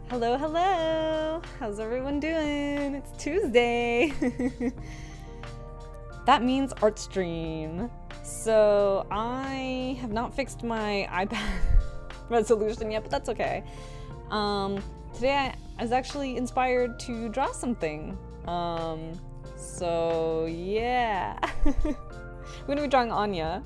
Hello, hello! How's everyone doing? It's Tuesday! That means art stream. So I have not fixed my iPad resolution yet, but that's okay. Today I was actually inspired to draw something. So yeah. We're gonna be drawing Anya.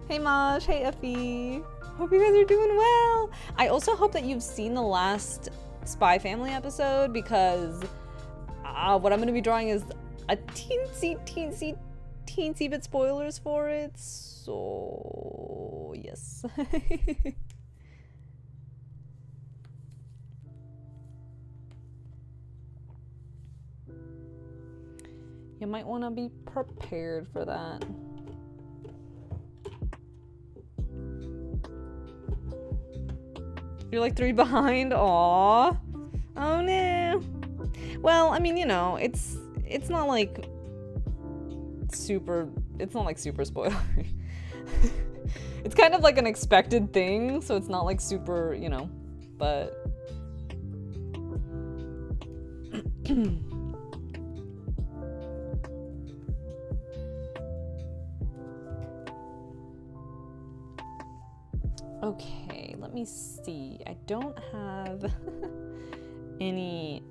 Hey Maj, hey Effie. Hope you guys are doing well. I also hope that you've seen the last Spy Family episode, because what I'm going to be drawing is a teensy bit spoilers for it. So yes. You might want to be prepared for that. You're like 3 behind? Aww. Oh no. Well, I mean, you know, it's not like super spoilery. It's kind of like an expected thing, so it's not like super, you know, but okay, let me see. I don't have any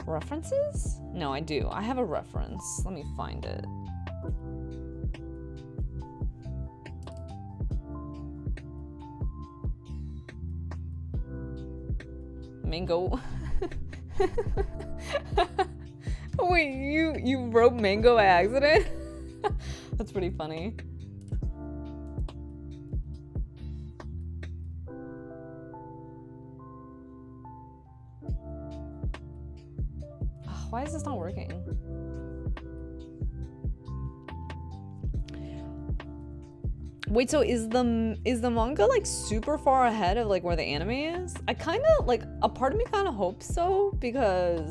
references? No, I do. I have a reference. Let me find it. Mango. Wait, you wrote mango by accident? That's pretty funny. Why is this not working? Wait, so is the manga like super far ahead of like where the anime is? I kind of like, a part of me kind of hopes so, because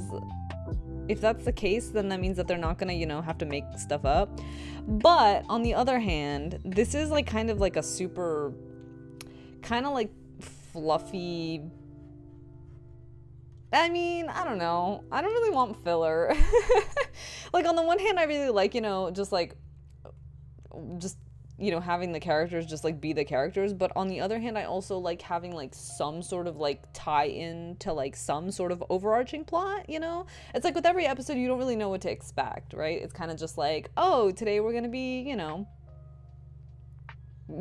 if that's the case, then that means that they're not gonna, you know, have to make stuff up. But on the other hand, this is like kind of like a super kind of like fluffy, I mean, I don't know. I don't really want filler. Like, on the one hand, I really like, you know, just, you know, having the characters just, like, be the characters. But on the other hand, I also like having, like, some sort of, like, tie-in to, like, some sort of overarching plot, you know? It's like with every episode, you don't really know what to expect, right? It's kind of just like, oh, today we're gonna be, you know,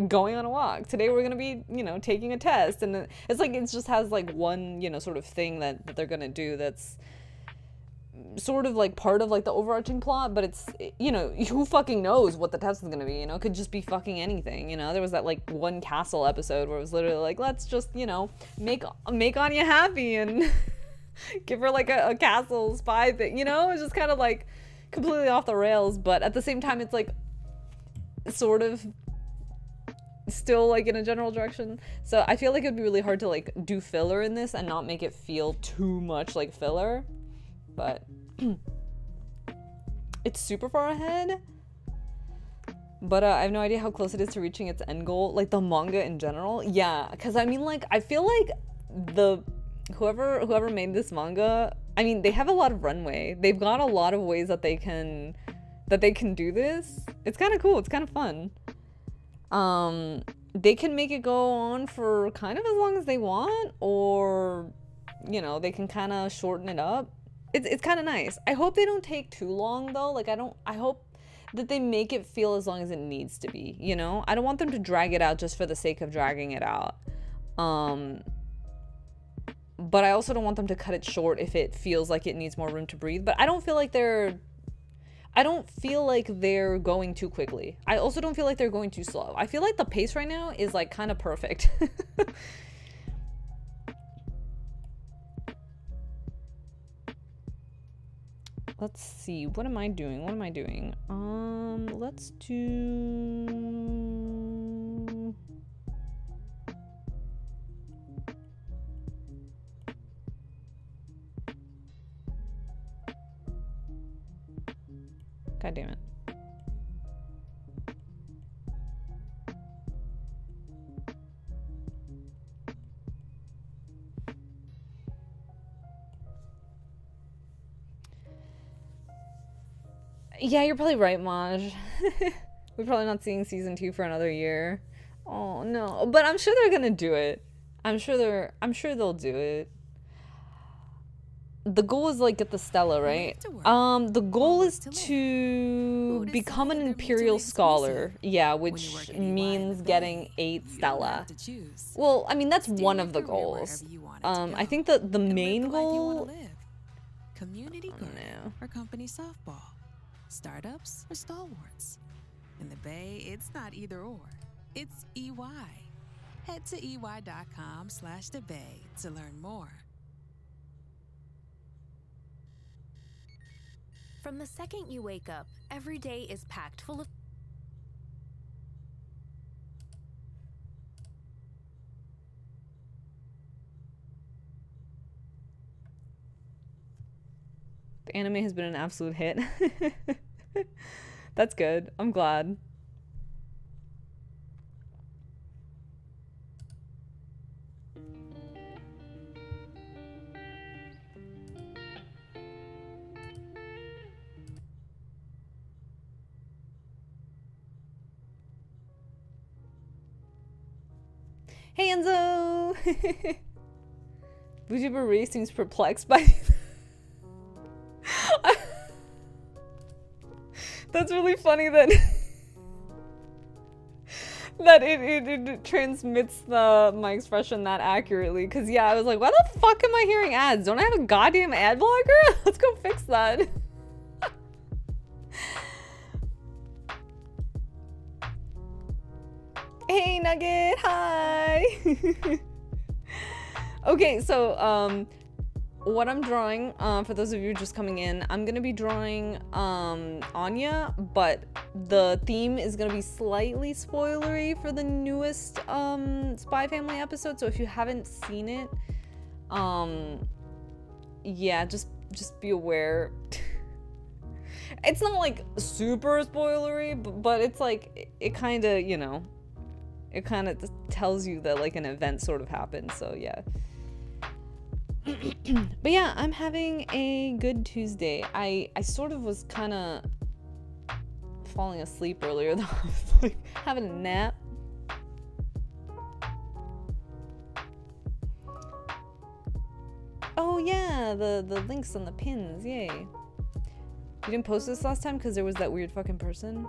going on a walk. Today we're gonna be, you know, taking a test. And it's like, it just has like one, you know, sort of thing that they're gonna do that's sort of like part of like the overarching plot, but it's, you know, who fucking knows what the test is gonna be, you know? It could just be fucking anything, you know? There was that like one castle episode where it was literally like, let's just, you know, make Anya happy and give her like a castle spy thing, you know? It's just kind of like completely off the rails, but at the same time it's like sort of still like in a general direction. So I feel like it'd be really hard to like do filler in this and not make it feel too much like filler. But it's super far ahead. But I have no idea how close it is to reaching its end goal. Like the manga in general. Yeah, because I mean, like, I feel like whoever made this manga, I mean, they have a lot of runway. They've got a lot of ways that they can do this. It's kind of cool. It's kind of fun. They can make it go on for kind of as long as they want, or, you know, they can kind of shorten it up. It's kind of nice. I hope they don't take too long though. Like I hope that they make it feel as long as it needs to be, you know? I don't want them to drag it out just for the sake of dragging it out. But I also don't want them to cut it short if it feels like it needs more room to breathe. But I don't feel like they're going too quickly. I also don't feel like they're going too slow. I feel like the pace right now is like kind of perfect. Let's see. What am I doing? Let's do... God damn it. Yeah, you're probably right, Maj. We're probably not seeing season 2 for another year. Oh no, but I'm sure they're gonna do it. I'm sure they'll do it. The goal is like get the Stella, right? The goal is to become an Imperial Scholar. Yeah, which means getting 8 Stella. Well, I mean that's one of the goals. I think that the main goal. Community garden or company softball. Startups or stalwarts. In the Bay, it's not either or. It's EY. Head to ey.com/thebay to learn more. From the second you wake up, every day is packed full of... The anime has been an absolute hit. That's good. I'm glad. Hey Enzo! Vtuber Ray seems perplexed by... That's really funny that that it transmits my expression that accurately. Cause yeah, I was like, why the fuck am I hearing ads? Don't I have a goddamn ad blocker? Let's go fix that. Hey Nugget, hi. Okay, so what I'm drawing, for those of you just coming in, I'm gonna be drawing Anya, but the theme is gonna be slightly spoilery for the newest Spy Family episode. So if you haven't seen it, yeah, just be aware. It's not like super spoilery, but it's like it kind of, you know, it kind of tells you that like an event sort of happened. So yeah. But yeah, I'm having a good Tuesday. I sort of was kind of falling asleep earlier though. I was like having a nap. Oh yeah, the links and the pins, yay. You didn't post this last time because there was that weird fucking person?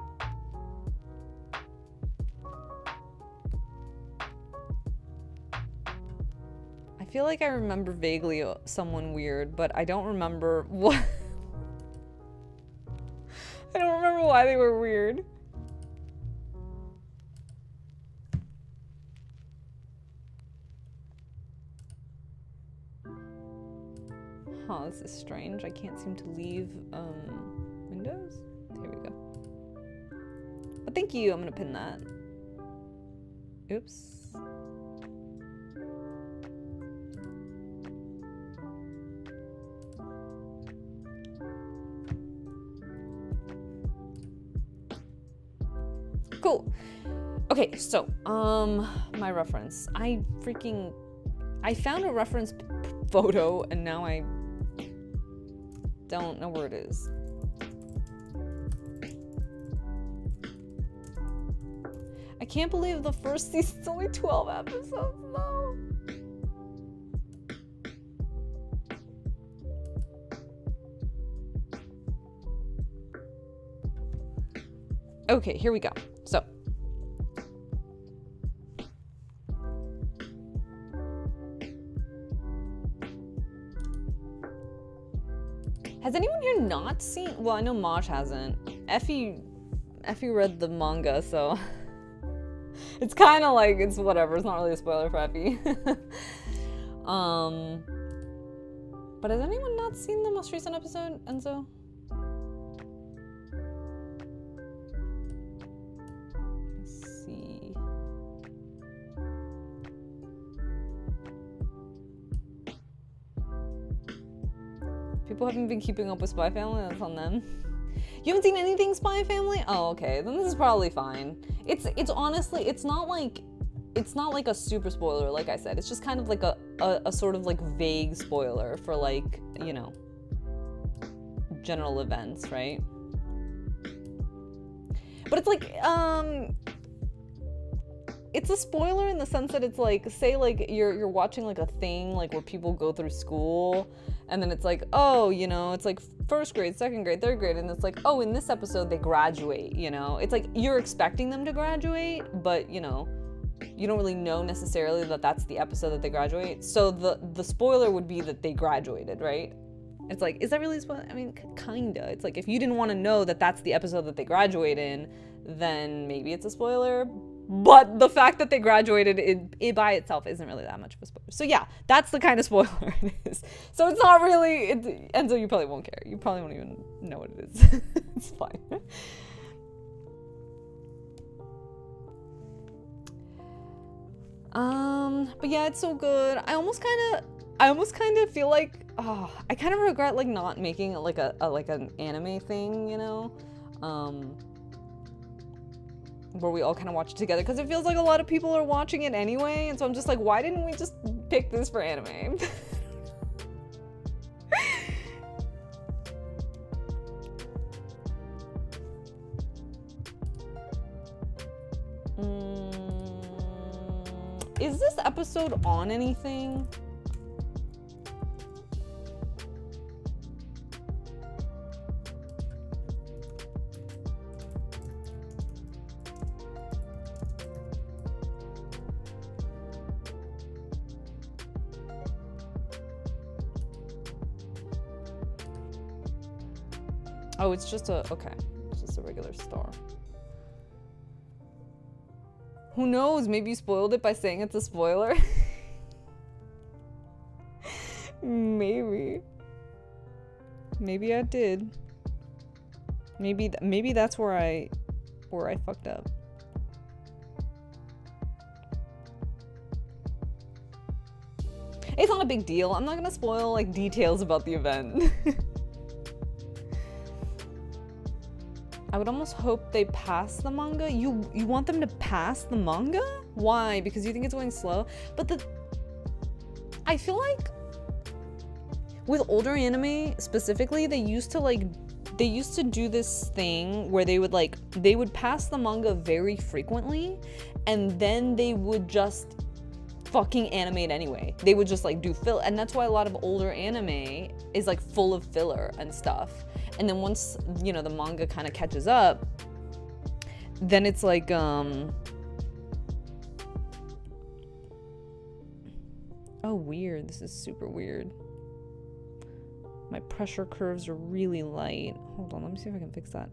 I feel like I remember vaguely someone weird, but I don't remember what. I don't remember why they were weird. Huh, this is strange. I can't seem to leave Windows. Here we go. But thank Thank you. I'm gonna pin that. Oops. Cool. Okay, so, my reference. I found a reference photo and now I don't know where it is. I can't believe the first season's only 12 episodes though. Okay, here we go. So, has anyone here not seen? Well, I know Mosh hasn't. Effie read the manga, so it's kind of like it's whatever. It's not really a spoiler for Effie. But has anyone not seen the most recent episode, Enzo? Let's see. People haven't been keeping up with Spy Family. That's on them. You haven't seen anything Spy Family? Oh, okay. Then this is probably fine. It's honestly, it's not like a super spoiler, like I said. It's just kind of like a sort of like vague spoiler for like, you know, general events, right? But it's like, it's a spoiler in the sense that it's like, say like you're watching like a thing like where people go through school and then it's like, oh, you know, it's like first grade, second grade, third grade, and it's like, oh, in this episode they graduate, you know? It's like you're expecting them to graduate, but you know, you don't really know necessarily that that's the episode that they graduate. So the spoiler would be that they graduated, right? It's like, is that really a spoiler? I mean, kinda. It's like if you didn't want to know that that's the episode that they graduate in, then maybe it's a spoiler. But the fact that they graduated, it by itself isn't really that much of a spoiler. So yeah, that's the kind of spoiler it is. So it's not really, Enzo, you probably won't care. You probably won't even know what it is. It's fine. But yeah, it's so good. I almost kind of feel like, I kind of regret like not making like an anime thing, you know? Where we all kind of watch it together, because it feels like a lot of people are watching it anyway, and so I'm just like, why didn't we just pick this for anime? Is this episode on anything? Oh, it's just okay. It's just a regular star. Who knows? Maybe you spoiled it by saying it's a spoiler. Maybe. Maybe I did. Maybe that's where I fucked up. It's not a big deal. I'm not gonna spoil like details about the event. I would almost hope they pass the manga. You want them to pass the manga? Why? Because you think it's going slow? But I feel like with older anime specifically, they used to do this thing where they would pass the manga very frequently, and then they would just fucking animate anyway. They would just like do fill, and that's why a lot of older anime is like full of filler and stuff. And then once, you know, the manga kind of catches up, then it's like, oh, weird. This is super weird. My pressure curves are really light. Hold on, let me see if I can fix that.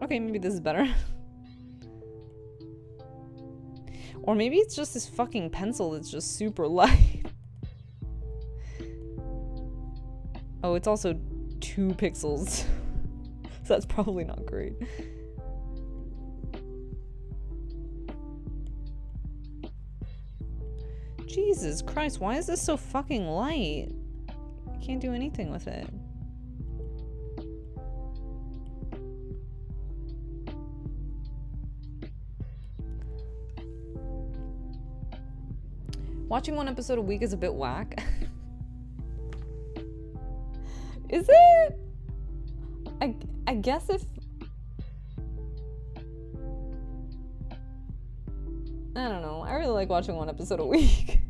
Okay, maybe this is better. Or maybe it's just this fucking pencil that's just super light. Oh, it's also 2 pixels. So that's probably not great. Jesus Christ, why is this so fucking light? I can't do anything with it. Watching 1 episode a week is a bit whack. Is it? I guess if... I don't know. I really like watching 1 episode a week.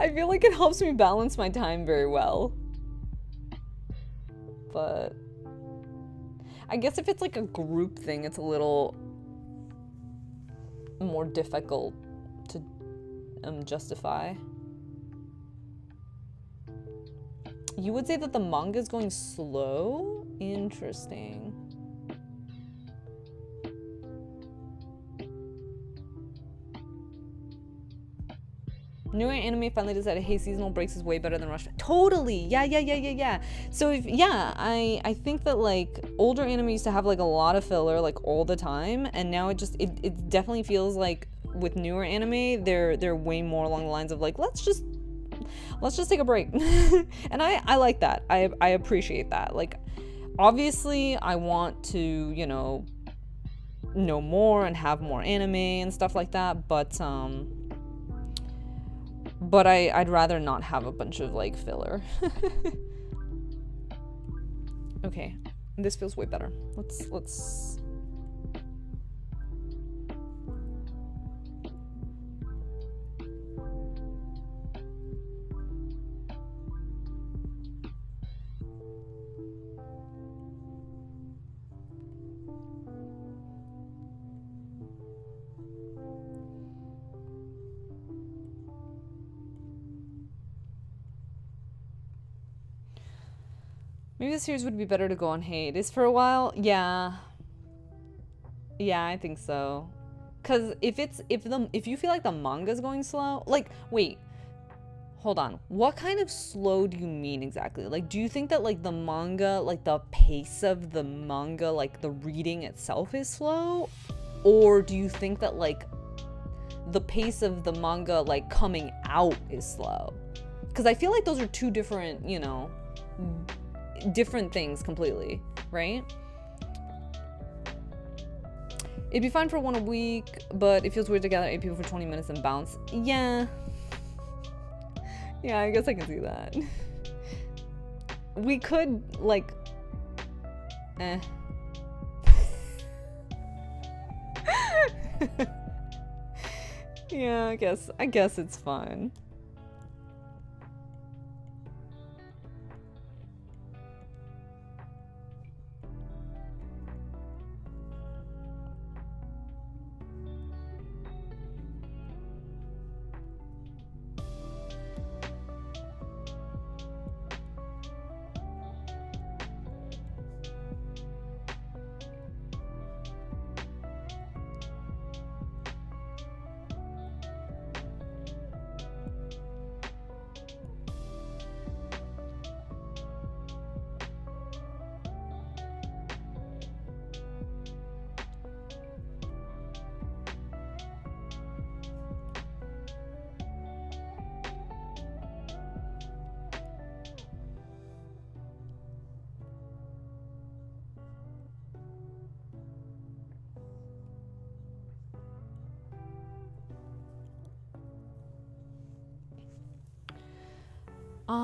I feel like it helps me balance my time very well. But... I guess if it's like a group thing, it's a little more difficult to justify. You would say that the manga is going slow? Interesting. Newer anime finally decided, hey, seasonal breaks is way better than rush. Totally. Yeah. So if, yeah, I think that like older anime used to have like a lot of filler like all the time, and now it definitely feels like with newer anime they're way more along the lines of like let's just take a break. And I like that. I appreciate that. Like obviously I want to, you know more and have more anime and stuff like that, but I'd rather not have a bunch of like filler. Okay, this feels way better. Let's maybe the series would be better to go on hiatus for a while. Yeah, I think so. Cause if you feel like the manga's going slow, like wait, hold on. What kind of slow do you mean exactly? Like, do you think that like the manga, like the pace of the manga, like the reading itself is slow, or do you think that like the pace of the manga like coming out is slow? Because I feel like those are 2 different, different things completely, right? It'd be fine for 1 a week, but it feels weird to gather 8 people for 20 minutes and bounce. Yeah, I guess I can see that. We could like yeah, I guess it's fine.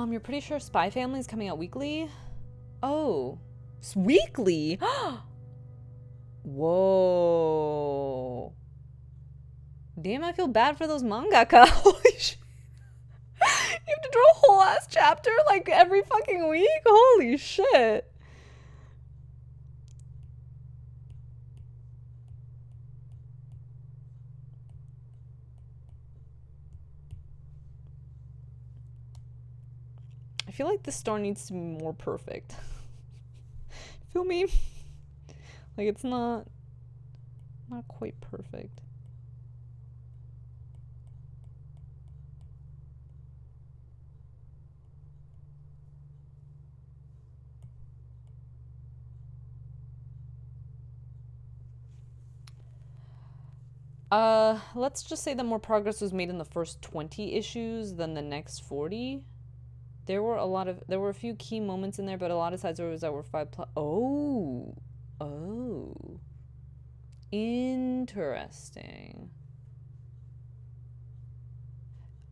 You're pretty sure Spy Family is coming out weekly? Oh, it's weekly? Whoa. Damn, I feel bad for those mangaka. Holy shit. You have to draw a whole ass chapter like every fucking week? Holy shit. I feel like this store needs to be more perfect. Feel me? Like, it's not quite perfect. Let's just say that more progress was made in the first 20 issues than the next 40. There were a few key moments in there, but a lot of side stories that were 5 plus. Oh. Interesting.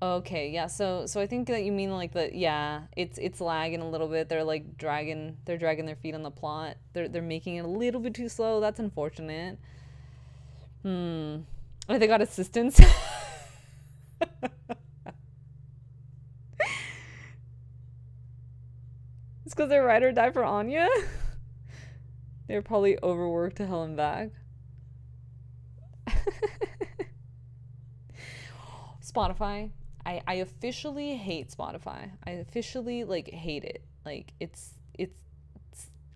Okay, yeah. So I think that you mean like it's lagging a little bit. They're like dragging their feet on the plot. They're making it a little bit too slow. That's unfortunate. Oh, they got assistance. It's because their ride or die for Anya. They're probably overworked to hell and back. Spotify. I officially hate Spotify. I officially like hate it. Like it's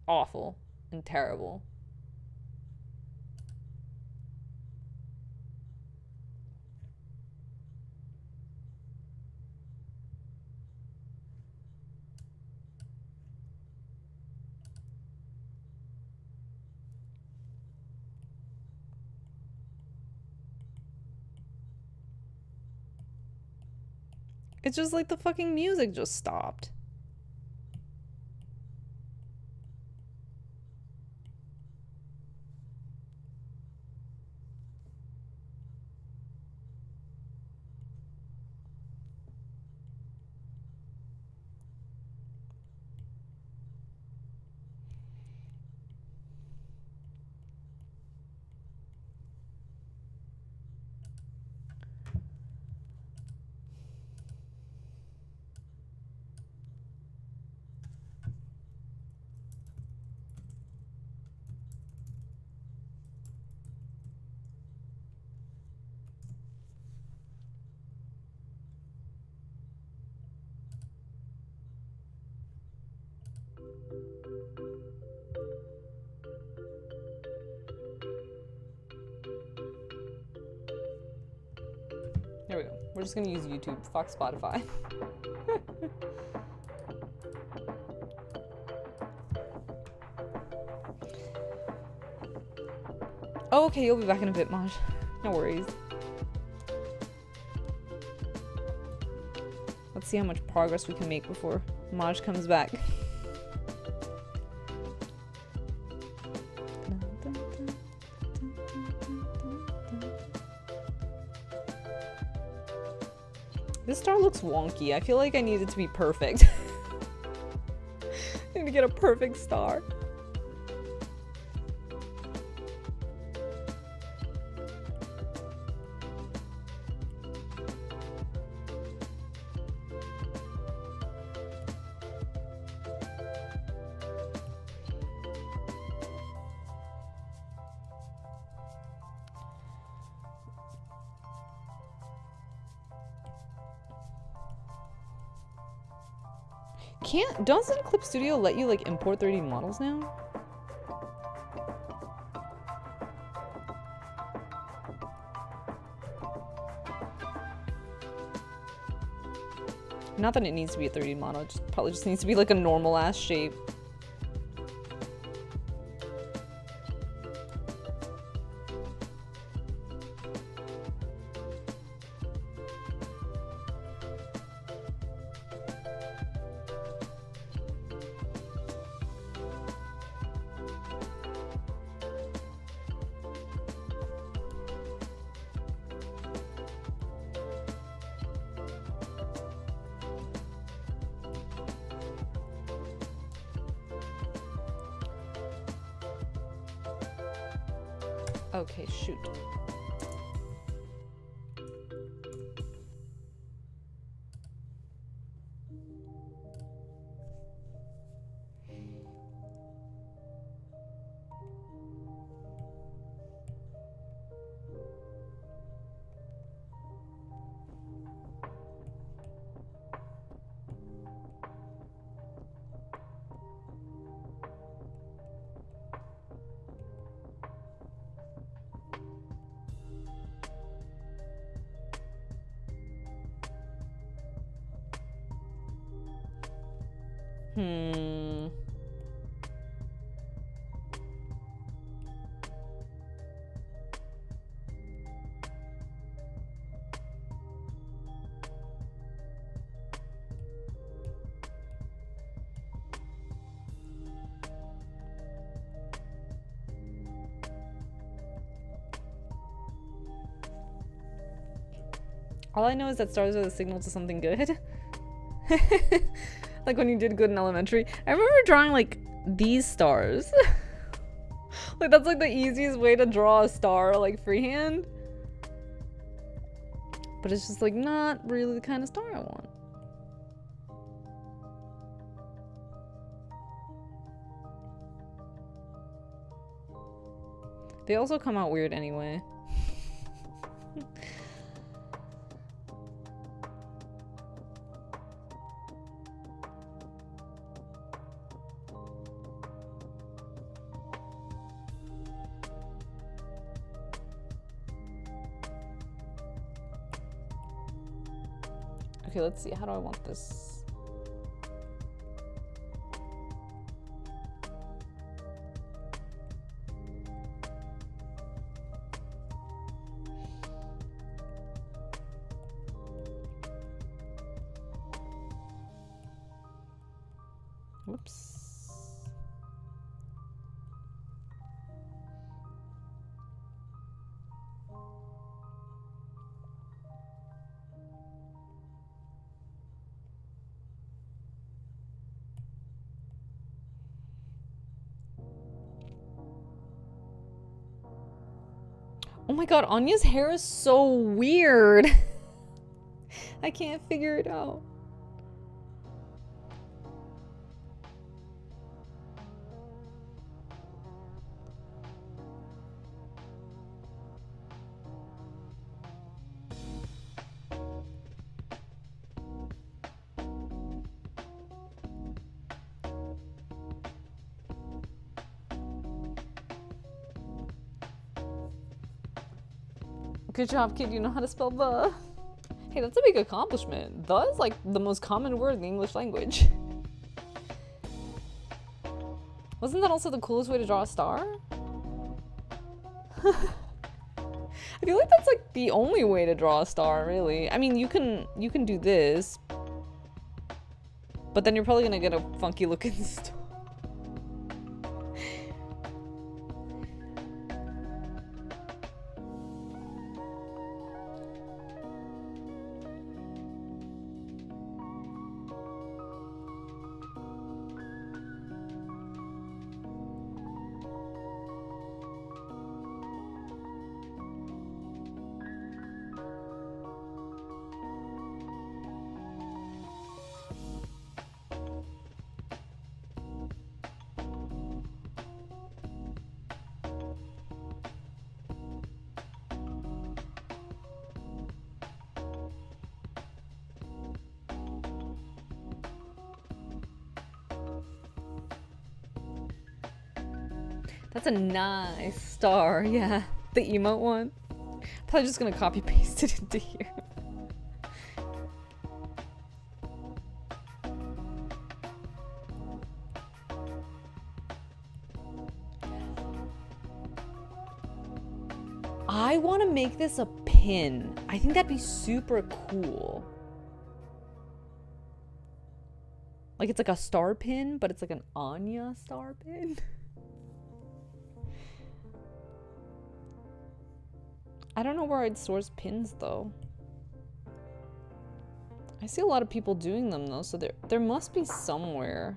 awful and terrible. It's just like the fucking music just stopped. There we go. We're just gonna use YouTube. Fuck Spotify. Oh, okay, you'll be back in a bit, Maj. No worries. Let's see how much progress we can make before Maj comes back. This star looks wonky. I feel like I need it to be perfect. I need to get a perfect star. Doesn't Clip Studio let you like import 3D models now? Not that it needs to be a 3D model, it probably just needs to be like a normal ass shape. Okay, shoot. Hmm. All I know is that stars are the signal to something good. Like when you did good in elementary. I remember drawing like these stars. Like that's like the easiest way to draw a star, like freehand. But it's just like not really the kind of star I want. They also come out weird anyway. Okay, let's see. How do I want this? Whoops. Oh my god, Anya's hair is so weird. I can't figure it out. Good job, kid. You know how to spell the. Hey, that's a big accomplishment. The is like the most common word in the English language. Wasn't that also the coolest way to draw a star? I feel like that's like the only way to draw a star, really. I mean, you can do this, but then you're probably gonna get a funky looking star. That's a nice star, yeah. The emote one. Probably just gonna copy paste it into here. I want to make this a pin. I think that'd be super cool. Like it's like a star pin, but it's like an Anya star pin. I don't know where I'd source pins though. I see a lot of people doing them though, so there must be somewhere.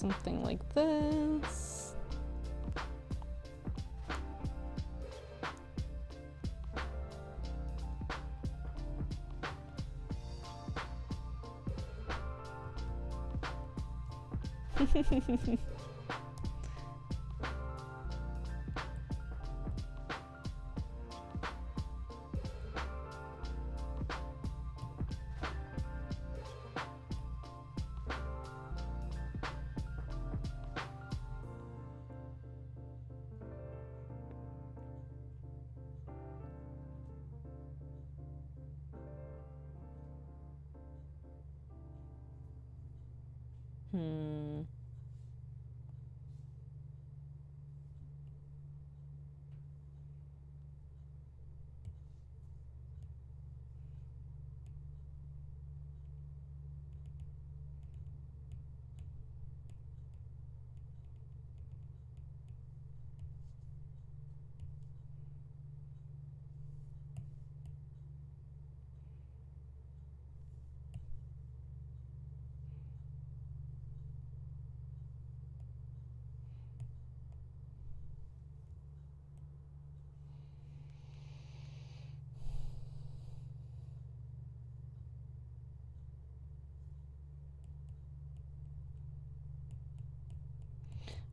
something like this.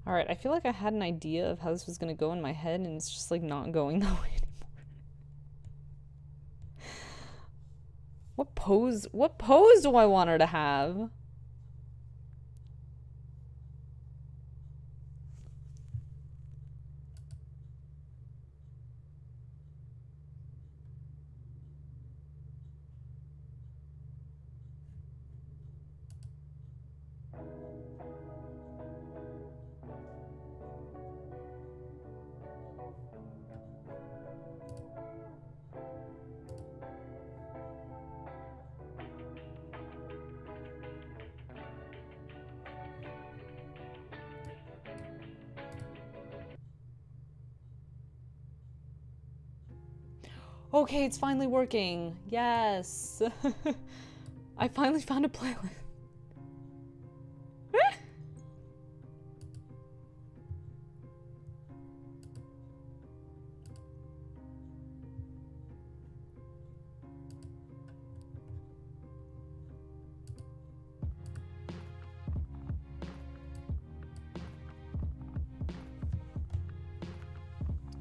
All right, I feel like I had an idea of how this was gonna go in my head, and it's just like not going that way anymore. What pose do I want her to have? Okay, it's finally working. Yes. I finally found a playlist.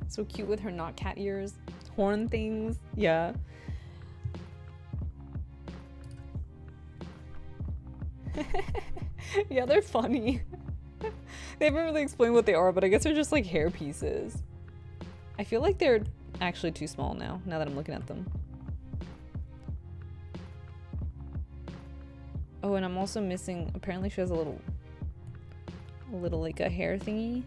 So cute with her not cat ears. Horn things. Yeah. Yeah, they're funny. They haven't really explained what they are, but I guess they're just like hair pieces. I feel like they're actually too small now that I'm looking at them. Oh, and I'm also missing, apparently she has a little like a hair thingy.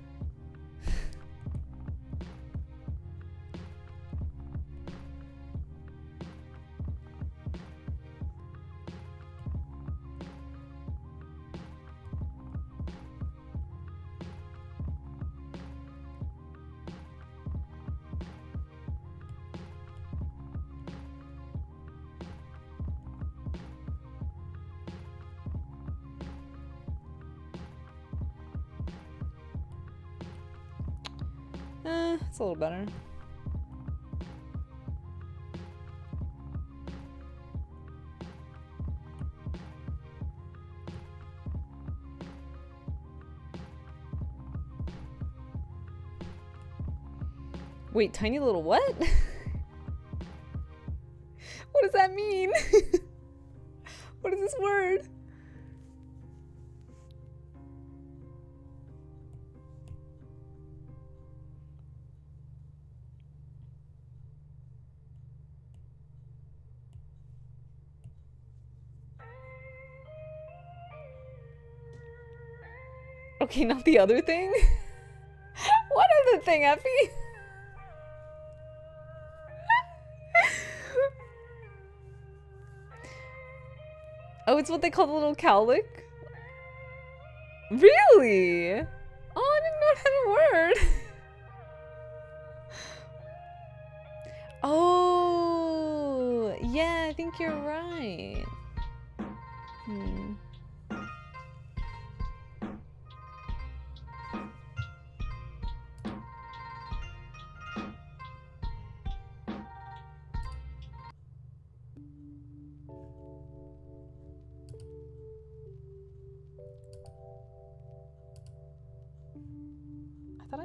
It's a little better. Wait, tiny little what? What does that mean? What is this word? Okay, not the other thing? What other thing, Effie? Oh, it's what they call the little cowlick? Really? Oh, I didn't know it had a word. Oh, yeah, I think you're right.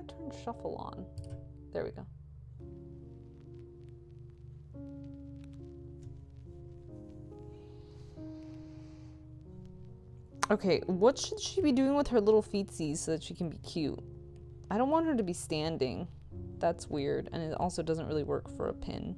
turn shuffle on? There we go. Okay, what should she be doing with her little feetsies so that she can be cute? I don't want her to be standing. That's weird, and it also doesn't really work for a pin.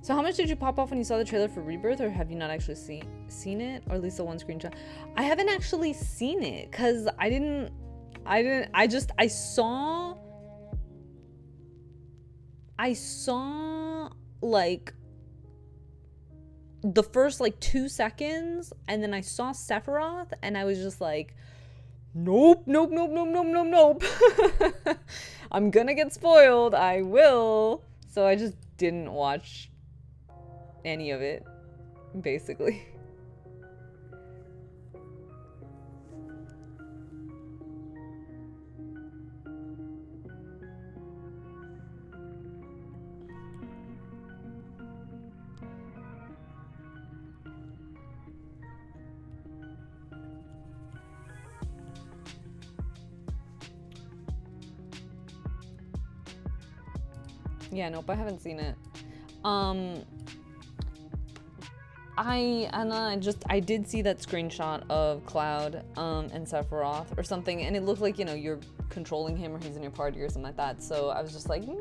So how much did you pop off when you saw the trailer for Rebirth, or have you not actually seen it, or at least the one screenshot? I haven't actually seen it because I saw like the first like 2 seconds, and then I saw Sephiroth, and I was just like, nope. I'm gonna get spoiled. I will. So I just didn't watch any of it, basically. Yeah, nope, I haven't seen it. I did see that screenshot of Cloud and Sephiroth or something, and it looked like, you know, you're controlling him or he's in your party or something like that. So I was just like, yeah,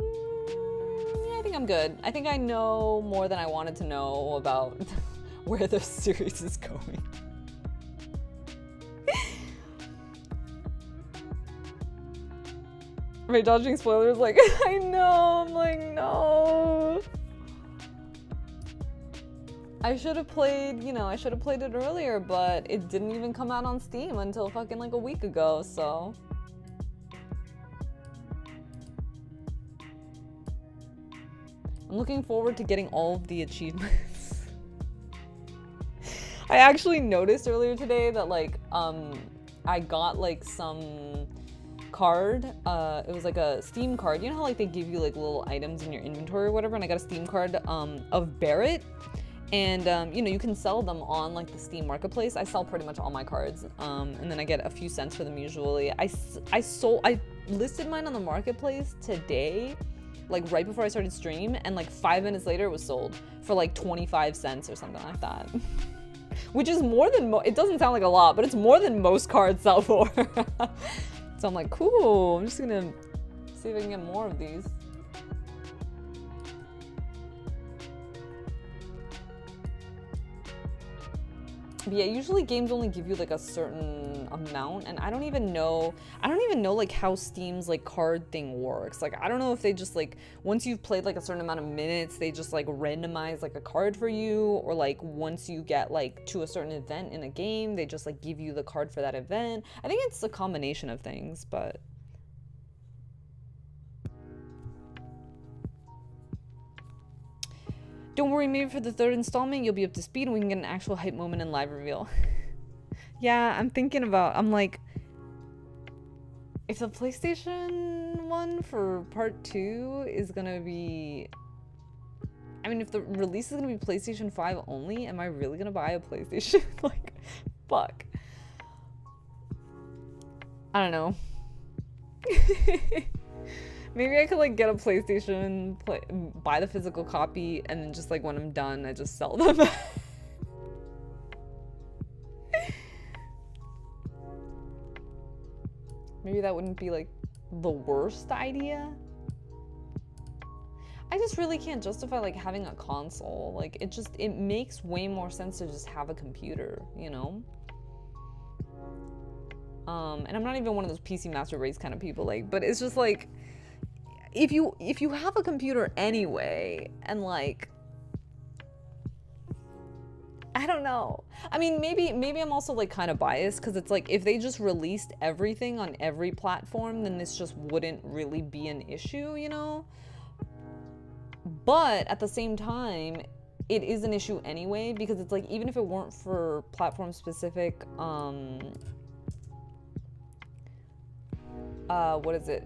I think I'm good. I think I know more than I wanted to know about where the series is going. Right, dodging spoilers, like, I know, I'm like, no. I should have played, you know, I should have played it earlier, but it didn't even come out on Steam until fucking like a week ago, so. I'm looking forward to getting all of the achievements. I actually noticed earlier today that like, I got like some card. It was like a Steam card. You know how like they give you like little items in your inventory or whatever, and I got a Steam card of Barrett. And you know, you can sell them on like the Steam marketplace. I sell pretty much all my cards, and then I get a few cents for them usually. I listed mine on the marketplace today, like right before I started stream, and like 5 minutes later it was sold for like 25 cents or something like that. Which is more than it doesn't sound like a lot, but it's more than most cards sell for. So I'm like, cool, I'm just gonna see if I can get more of these. But yeah, usually games only give you like a certain amount, and I don't even know like how Steam's like card thing works. Like, I don't know if they just like, once you've played like a certain amount of minutes, they just like randomize like a card for you, or like once you get like to a certain event in a game, they just like give you the card for that event. I think it's a combination of things, but don't worry, maybe for the 3rd installment, you'll be up to speed and we can get an actual hype moment and live reveal. Yeah, I'm like, if the PlayStation one for part 2 is gonna be, I mean, if the release is gonna be PlayStation 5 only, am I really gonna buy a PlayStation? Like, fuck. I don't know. Maybe I could like get a PlayStation, buy the physical copy, and then just like when I'm done, I just sell them. Maybe that wouldn't be like the worst idea. I just really can't justify like having a console. Like it makes way more sense to just have a computer, you know? And I'm not even one of those PC master race kind of people, like, but it's just like if you have a computer anyway, and like I don't know. I mean, maybe I'm also like kind of biased because it's like if they just released everything on every platform, then this just wouldn't really be an issue, you know? But at the same time, it is an issue anyway because it's like even if it weren't for platform specific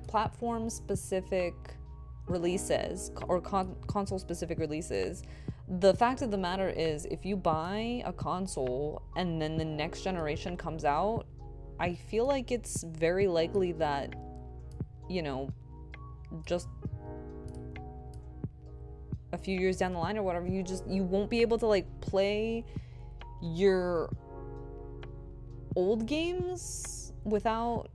platform specific releases or console specific releases, the fact of the matter is if you buy a console and then the next generation comes out, I feel like it's very likely that, you know, just a few years down the line or whatever, you won't be able to like play your old games without,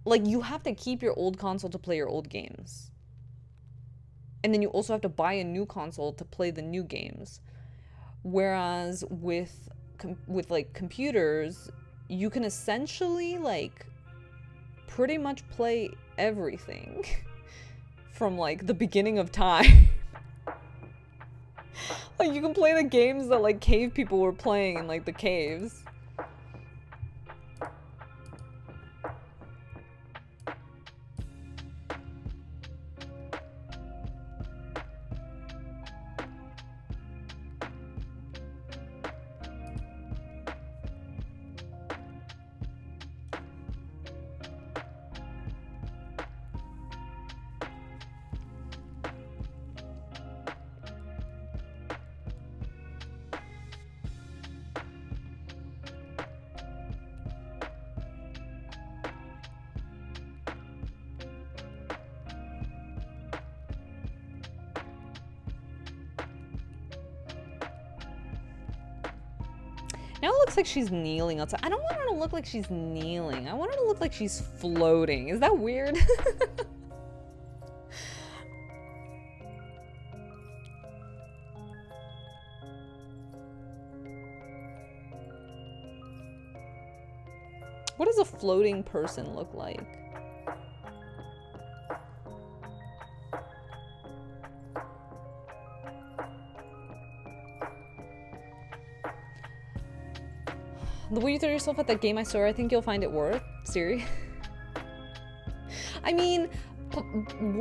like, you have to keep your old console to play your old games. And then you also have to buy a new console to play the new games. Whereas with like computers, you can essentially like pretty much play everything from like the beginning of time. Like you can play the games that like cave people were playing in like the caves. Now it looks like she's kneeling outside. I don't want her to look like she's kneeling. I want her to look like she's floating. Is that weird? What does a floating person look like? The way you throw yourself at that game I saw, I think you'll find it worth. Siri. I mean,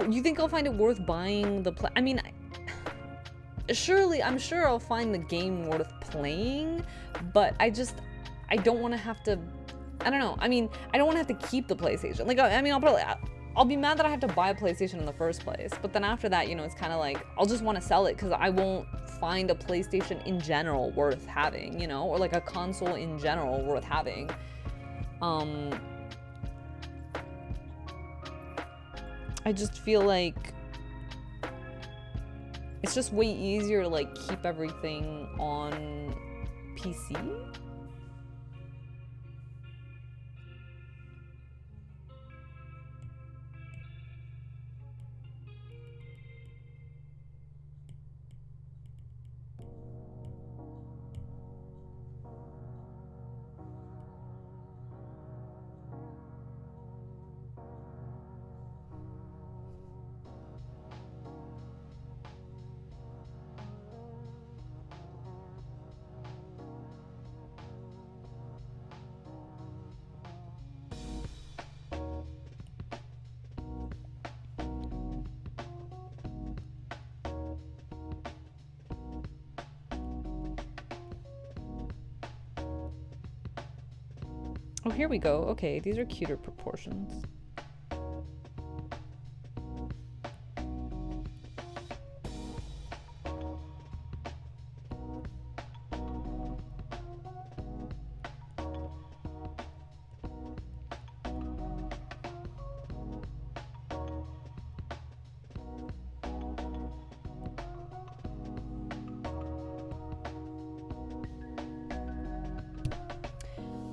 you think I'll find it worth buying the I mean, surely, I'm sure I'll find the game worth playing, but I don't want to have to, I don't know. I mean, I don't want to have to keep the PlayStation. Like, I mean, I'll be mad that I have to buy a PlayStation in the first place. But then after that, you know, it's kind of like, I'll just want to sell it because I won't find a PlayStation in general worth having, you know, or like a console in general worth having. I just feel like it's just way easier to like keep everything on PC. Oh, here we go. Okay, these are cuter proportions.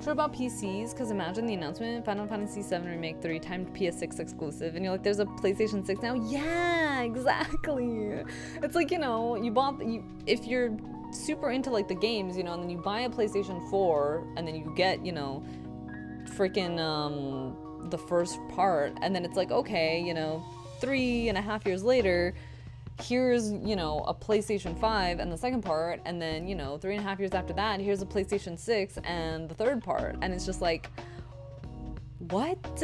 sure about PCs, because imagine the announcement, Final Fantasy VII Remake 3 timed PS6 exclusive, and you're like, there's a PlayStation 6 now? Yeah, exactly. It's like, you know, if you're super into like the games, you know, and then you buy a PlayStation 4, and then you get, you know, freaking the first part, and then it's like, okay, you know, 3.5 years later, here's, you know, a PlayStation 5 and the second part, and then, you know, 3.5 years after that, here's a PlayStation 6 and the third part, and it's just like, what?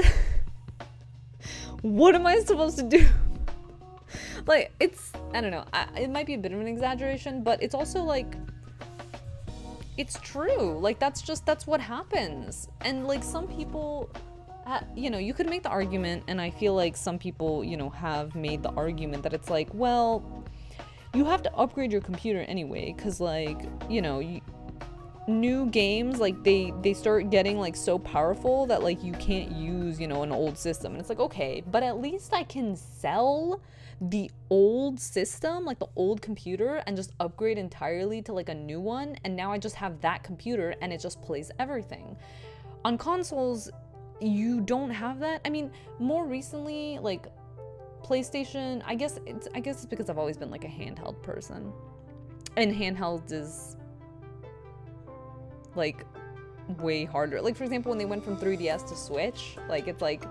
What am I supposed to do? Like, it's, I don't know, it might be a bit of an exaggeration, but it's also like, it's true. Like, that's what happens. And like, some people, you know, you could make the argument, and I feel like some people, you know, have made the argument that it's like, well, you have to upgrade your computer anyway, because like, you know, new games, like they start getting like so powerful that like you can't use, you know, an old system. And it's like, okay, but at least I can sell the old system, like the old computer, and just upgrade entirely to like a new one, and now I just have that computer and it just plays everything. On consoles, you don't have that. I mean, more recently, like PlayStation, I guess it's because I've always been like a handheld person, and handheld is like way harder. Like, for example, when they went from 3DS to Switch, like, it's like,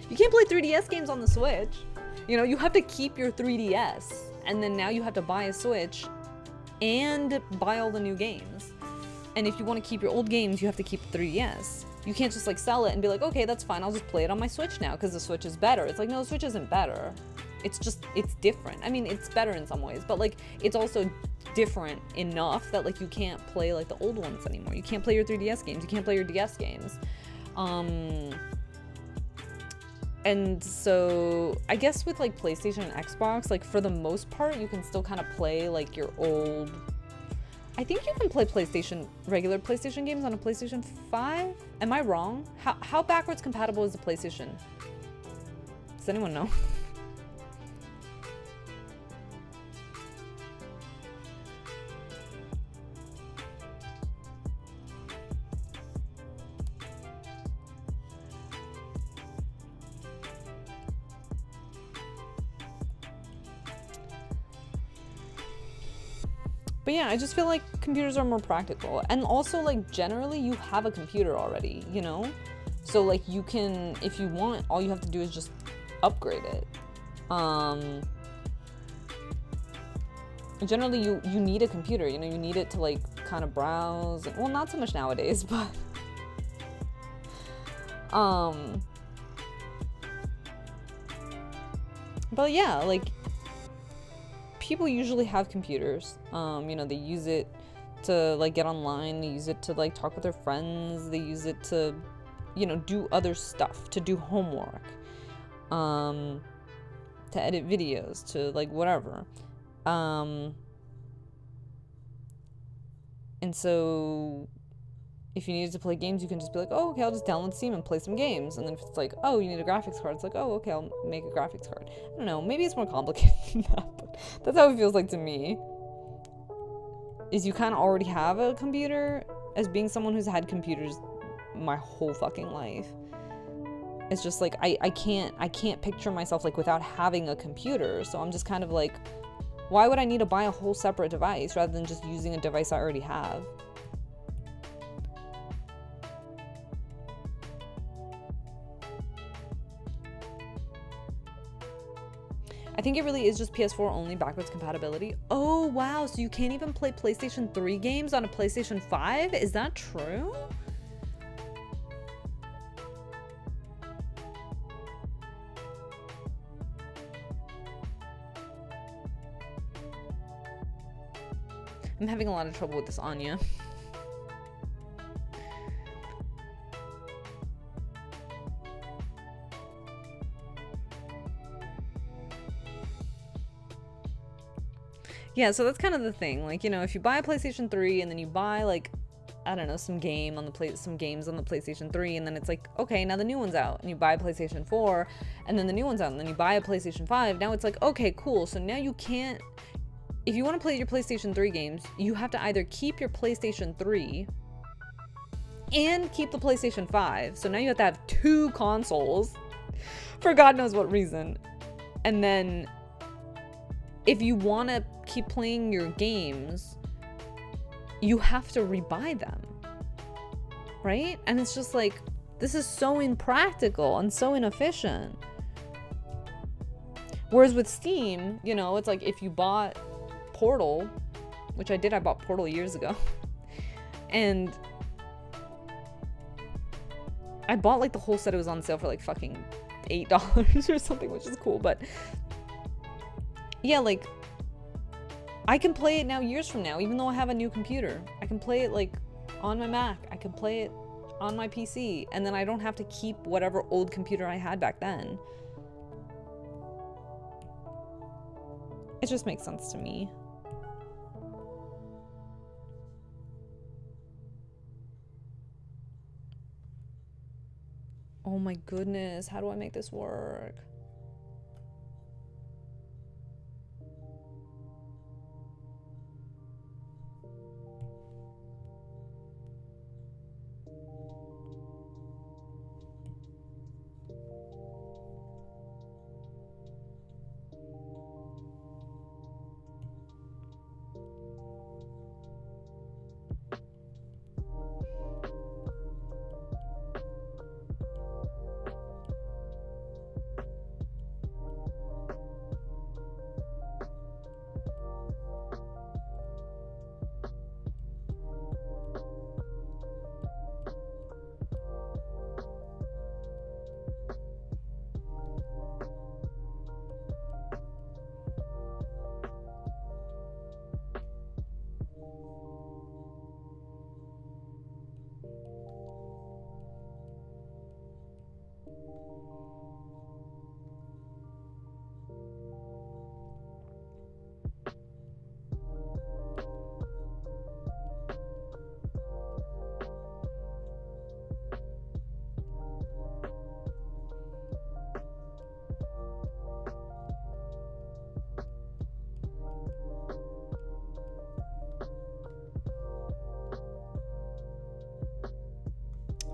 you can't play 3DS games on the Switch. You know, you have to keep your 3DS, and then now you have to buy a Switch and buy all the new games. And if you want to keep your old games, you have to keep 3DS. You can't just like sell it and be like, okay, that's fine, I'll just play it on my Switch now because the Switch is better. It's like, no, the Switch isn't better. It's just, it's different. I mean, it's better in some ways, but like, it's also different enough that like you can't play like the old ones anymore. You can't play your 3DS games, you can't play your DS games. And so I guess with like PlayStation and Xbox, like for the most part, you can still kind of play like your old, I think you can play regular PlayStation games on a PlayStation 5? Am I wrong? How backwards compatible is the PlayStation? Does anyone know? But yeah, I just feel like computers are more practical. And also, like, generally you have a computer already, you know? So like, you can, if you want, all you have to do is just upgrade it. Generally you need a computer, you know, you need it to like kind of browse. Well, not so much nowadays, but yeah, like, people usually have computers. You know, they use it to like get online, they use it to like talk with their friends, they use it to, you know, do other stuff, to do homework, to edit videos, to like whatever. And so if you needed to play games, you can just be like, oh, okay, I'll just download Steam and play some games. And then if it's like, oh, you need a graphics card, it's like, oh, okay, I'll make a graphics card. I don't know, maybe it's more complicated than that, but that's how it feels like to me. Is you kind of already have a computer, as being someone who's had computers my whole fucking life. It's just like, I can't picture myself like without having a computer, so I'm just kind of like, why would I need to buy a whole separate device rather than just using a device I already have? I think it really is just PS4 only backwards compatibility. Oh, wow. So you can't even play PlayStation 3 games on a PlayStation 5? Is that true? I'm having a lot of trouble with this Anya. Yeah, so that's kind of the thing. Like, you know, if you buy a PlayStation 3 and then you buy like, I don't know, some games on the PlayStation 3, and then it's like, okay, now the new one's out, and you buy a PlayStation 4, and then the new one's out, and then you buy a PlayStation 5. Now it's like, okay, cool. So now you can't, if you want to play your PlayStation 3 games, you have to either keep your PlayStation 3 and keep the PlayStation 5. So now you have to have 2 consoles for God knows what reason. And then if you want to keep playing your games, you have to rebuy them, right? And it's just like, this is so impractical and so inefficient. Whereas with Steam, you know, it's like if you bought Portal, which I did, I bought Portal years ago, and I bought like the whole set. It was on sale for like fucking $8 or something, which is cool. But yeah, like I can play it now years from now, even though I have a new computer. I can play it like on my Mac. I can play it on my PC, and then I don't have to keep whatever old computer I had back then. It just makes sense to me. Oh my goodness, how do I make this work?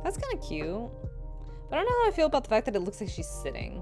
That's kind of cute. But I don't know how I feel about the fact that it looks like she's sitting.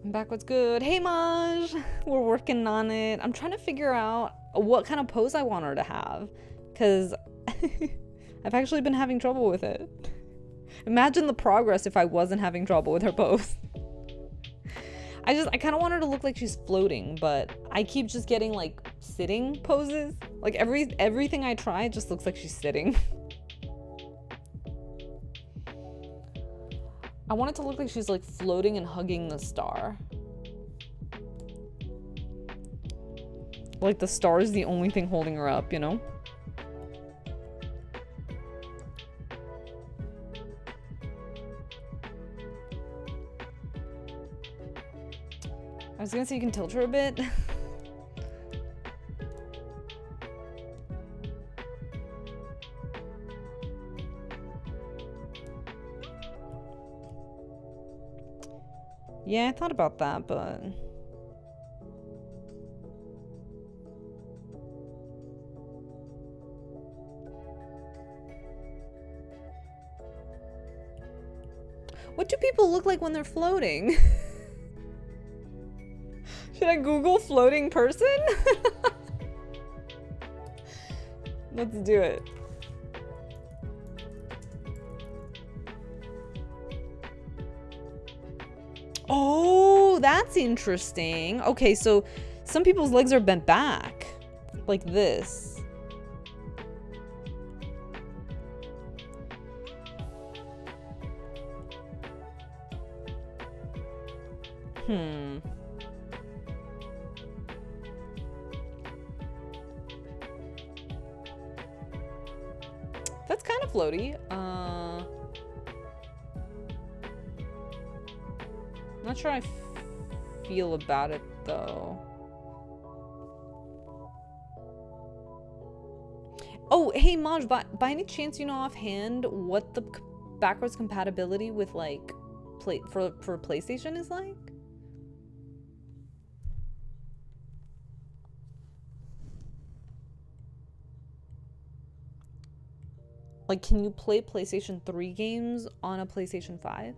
I'm back, what's good? Hey Maj! We're working on it. I'm trying to figure out what kind of pose I want her to have, because I've actually been having trouble with it. Imagine the progress if I wasn't having trouble with her pose. I kind of want her to look like she's floating, but I keep just getting like sitting poses. Like everything I try just looks like she's sitting. I want it to look like she's like floating and hugging the star. Like the star is the only thing holding her up, you know? I was gonna say you can tilt her a bit. Yeah, I thought about that, but... What do people look like when they're floating? Should I Google floating person? Let's do it. Oh, that's interesting. Okay, so some people's legs are bent back like this. That's kind of floaty. Not sure I feel about it though. Oh, hey Maj, by any chance you know offhand what the backwards compatibility with like for PlayStation is like? Like, can you play PlayStation 3 games on a PlayStation 5?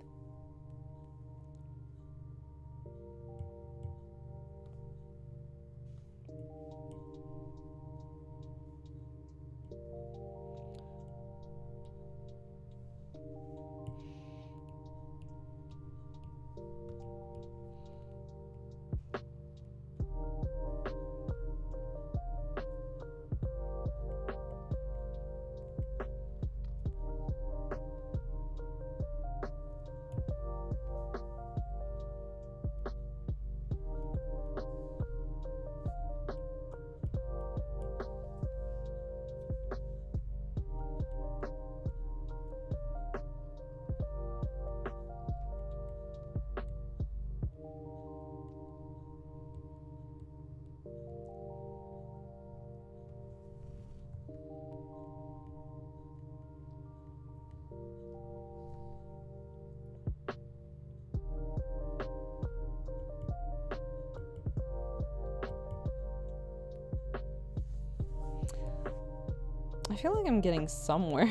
I feel like I'm getting somewhere.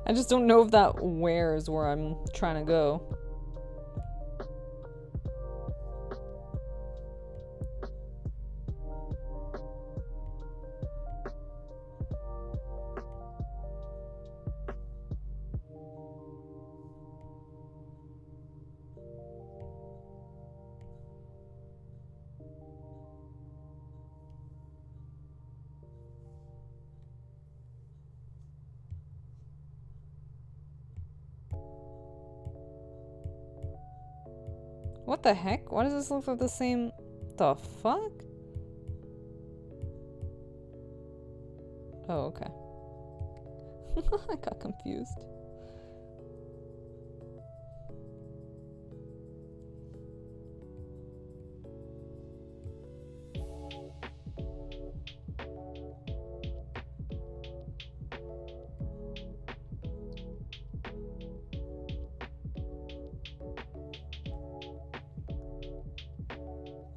I just don't know if that where is where I'm trying to go. What the heck? Why does this look like the same? The fuck? Oh, okay. I got confused.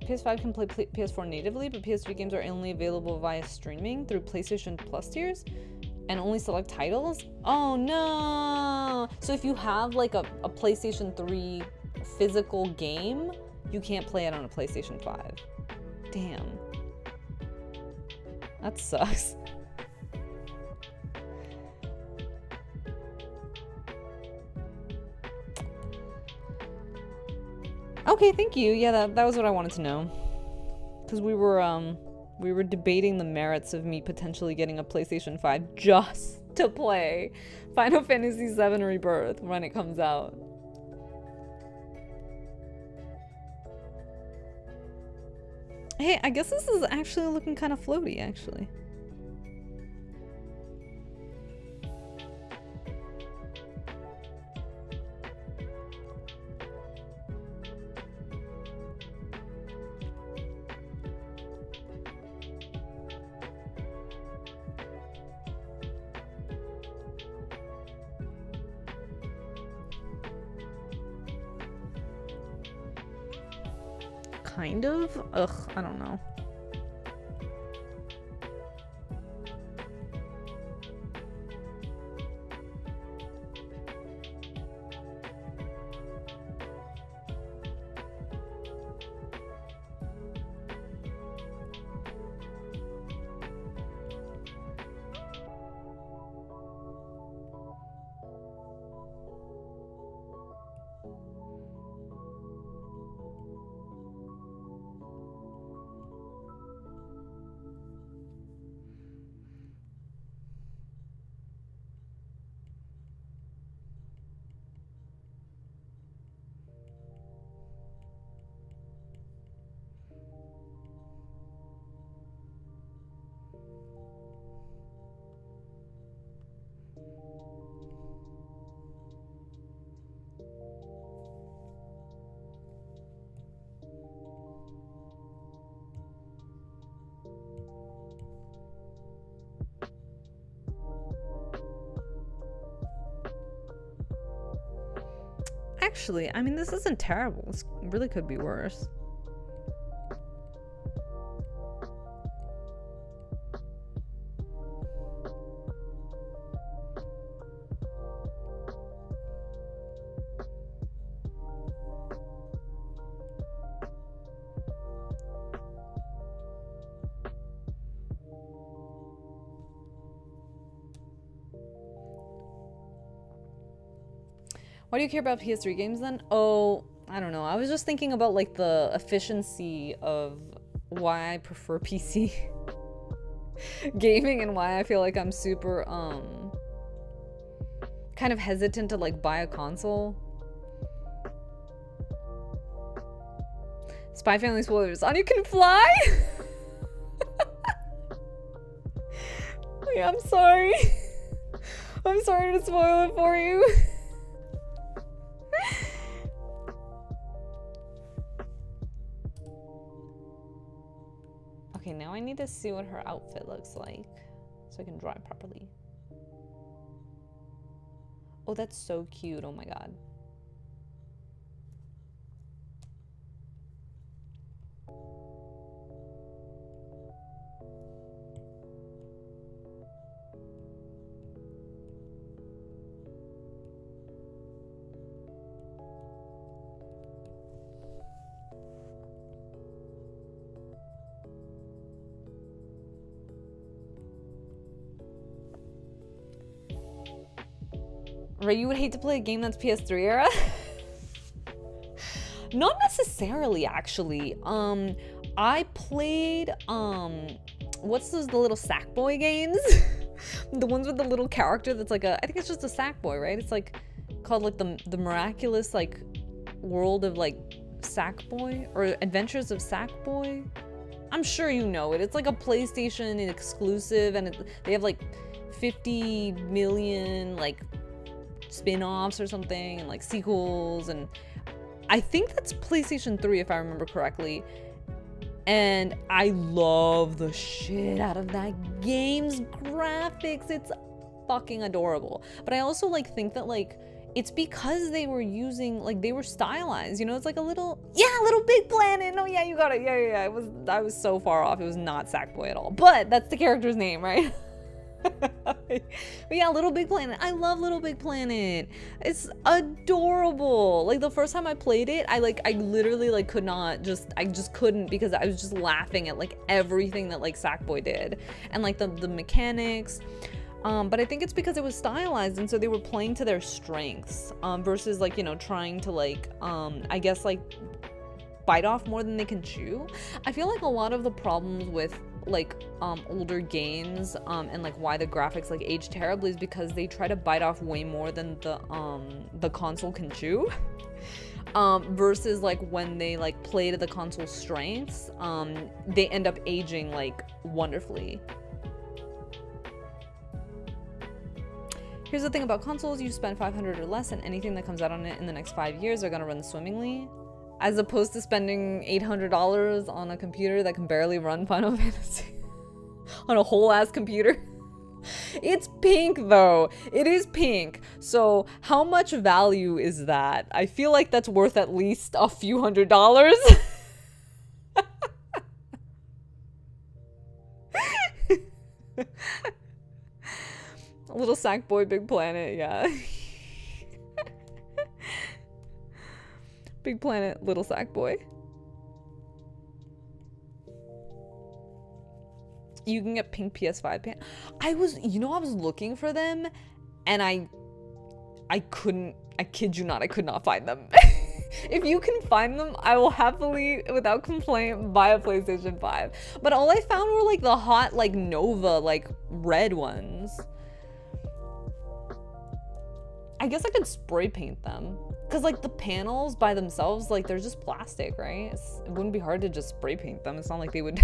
PS5 can play PS4 natively, but PS3 games are only available via streaming through PlayStation Plus tiers and only select titles? Oh no! So if you have like a PlayStation 3 physical game, you can't play it on a PlayStation 5. Damn. That sucks. Okay, thank you. Yeah, that was what I wanted to know. Because we were debating the merits of me potentially getting a PlayStation 5 just to play Final Fantasy VII Rebirth when it comes out. Hey, I guess this is actually looking kind of floaty, actually. Kind of? Ugh, I don't know. actually, I mean, this isn't terrible. This really could be worse. Why do you care about PS3 games then? Oh, I don't know. I was just thinking about like the efficiency of why I prefer PC gaming and why I feel like I'm super kind of hesitant to like buy a console. Spy Family spoilers. Anya can fly? Yeah, I'm sorry. I'm sorry to spoil it for you. Okay, now I need to see what her outfit looks like so I can draw it properly. Oh, that's so cute. Oh my god. Ray, you would hate to play a game that's PS3 era? Not necessarily, actually. I played, what's those, the little Sackboy games? The ones with the little character that's like I think it's just a Sackboy, right? It's like, called like the miraculous, like, world of like Sackboy, or Adventures of Sackboy? I'm sure you know it. It's like a PlayStation exclusive, and they have like 50 million, like, spin-offs or something, and like sequels, and I think that's PlayStation 3 if I remember correctly. And I love the shit out of that game's graphics. It's fucking adorable. But I also like think that like it's because they were using, like, they were stylized, you know. It's like a little, yeah, Little Big Planet. No, yeah, you got it. Yeah. I was so far off. It was not Sackboy at all, but that's the character's name, right? But yeah, Little Big Planet. I love Little Big Planet. It's adorable. Like, the first time I played it, I literally like I just couldn't, because I was just laughing at like everything that like Sackboy did, and like the mechanics. But I think it's because it was stylized, and so they were playing to their strengths, versus like, you know, trying to like I guess like bite off more than they can chew. I feel like a lot of the problems with like older games and like why the graphics like age terribly is because they try to bite off way more than the console can chew. Versus like when they like play to the console's strengths, they end up aging like wonderfully. Here's the thing about consoles: you spend $500 or less, and anything that comes out on it in the next 5 years are gonna run swimmingly, as opposed to spending $800 on a computer that can barely run Final Fantasy on a whole ass computer. It's pink though. It is pink. So how much value is that? I feel like that's worth at least a few $100s. Little Sackboy, Big Planet, yeah. Big Planet, Little Sackboy. You can get pink PS5 pants. I was looking for them, and I couldn't, I kid you not, I could not find them. If you can find them, I will happily, without complaint, buy a PlayStation 5. But all I found were like the hot, like Nova, like red ones. I guess I could spray paint them, because like the panels by themselves, like they're just plastic, right? It wouldn't be hard to just spray paint them. It's not like they would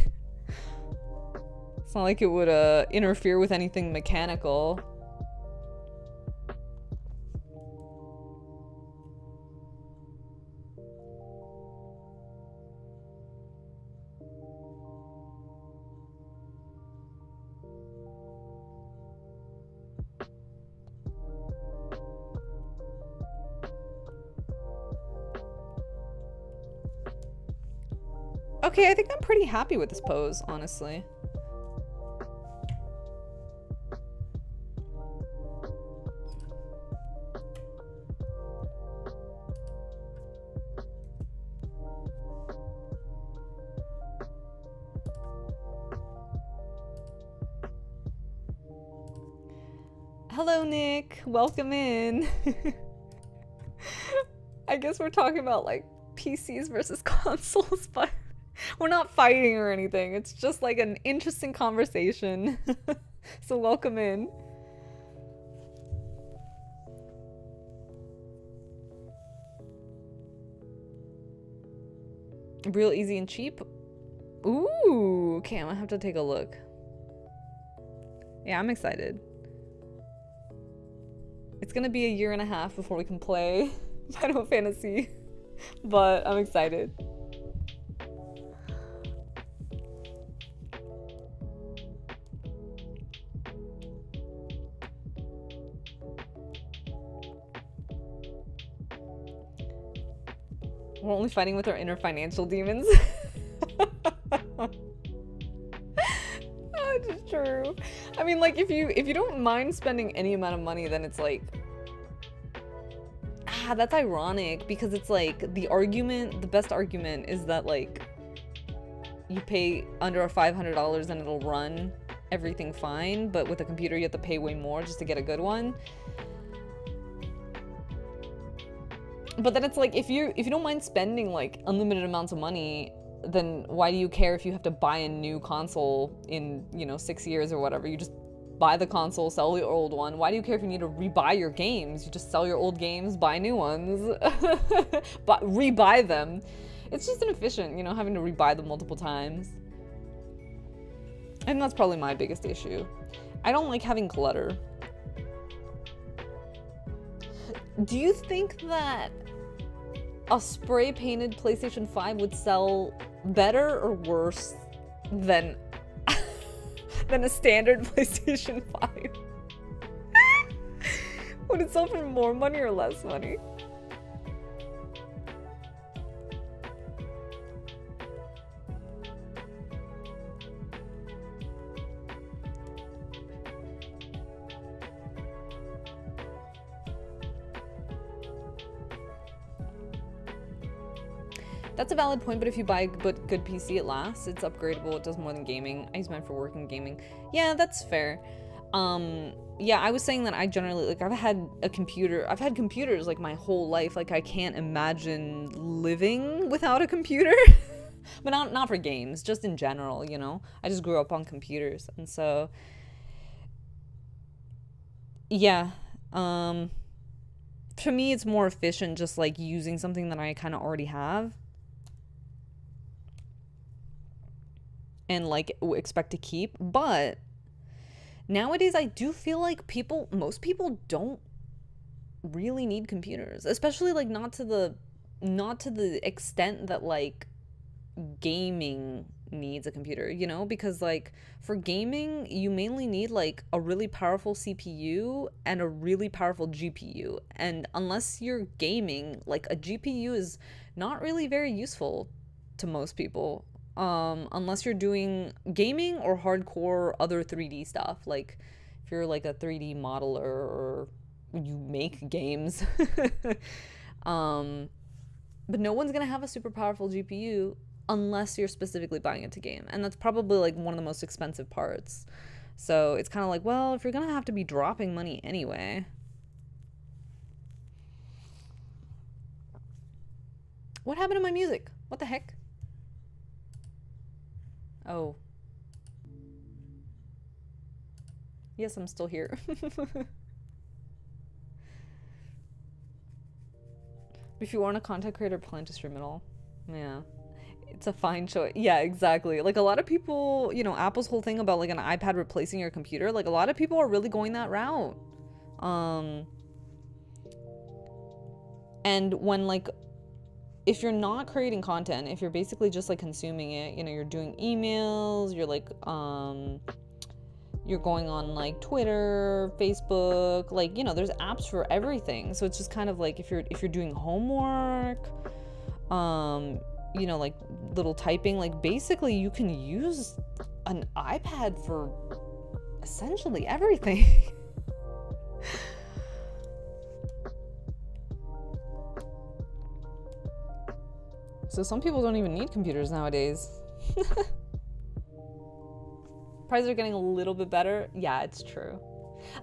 it's not like it would interfere with anything mechanical. Okay, I think I'm pretty happy with this pose, honestly. Hello, Nick. Welcome in. I guess we're talking about like PCs versus consoles, but we're not fighting or anything. It's just like an interesting conversation. So welcome in. Real easy and cheap? Ooh, okay, I'm gonna have to take a look. Yeah, I'm excited. It's gonna be a year and a half before we can play Final Fantasy, but I'm excited. We're only fighting with our inner financial demons. That's true. I mean, like, if you don't mind spending any amount of money, then it's like, that's ironic, because it's like the best argument is that like you pay under $500 and it'll run everything fine, but with a computer you have to pay way more just to get a good one. But then it's like, if you don't mind spending like unlimited amounts of money, then why do you care if you have to buy a new console in, 6 years or whatever? You just buy the console, sell your old one. Why do you care if you need to rebuy your games? You just sell your old games, buy new ones, but rebuy them. It's just inefficient, having to rebuy them multiple times. And that's probably my biggest issue. I don't like having clutter. Do you think that a spray painted PlayStation 5 would sell better or worse than a standard PlayStation 5? Would it sell for more money or less money? That's a valid point, but if you buy a good PC, it lasts. It's upgradable. It does more than gaming. I use mine for work and gaming. Yeah, that's fair. Yeah, I was saying that I generally, like, I've had computers, like, my whole life. Like, I can't imagine living without a computer. But not for games, just in general, I just grew up on computers. And so, yeah. For me, it's more efficient just, like, using something that I kind of already have. And like expect to keep. But nowadays I do feel like most people don't really need computers, especially like not to the extent that like gaming needs a computer, because like for gaming you mainly need like a really powerful CPU and a really powerful GPU, and unless you're gaming, like a GPU is not really very useful to most people. Unless you're doing gaming or hardcore other 3D stuff, like if you're like a 3D modeler or you make games. But no one's gonna have a super powerful GPU unless you're specifically buying it to game, and that's probably like one of the most expensive parts. So it's kind of like, well, if you're gonna have to be dropping money anyway. What happened to my music? What the heck? Oh. Yes, I'm still here. If you aren't a content creator, plan to stream it all. Yeah. It's a fine choice. Yeah, exactly. Like a lot of people, Apple's whole thing about like an iPad replacing your computer, like a lot of people are really going that route. And when like, if you're not creating content, if you're basically just like consuming it, you're doing emails, you're like, you're going on like Twitter, Facebook, like, there's apps for everything. So it's just kind of like if you're doing homework, you know, like little typing, like basically you can use an iPad for essentially everything. So some people don't even need computers nowadays. Prices are getting a little bit better. Yeah, it's true.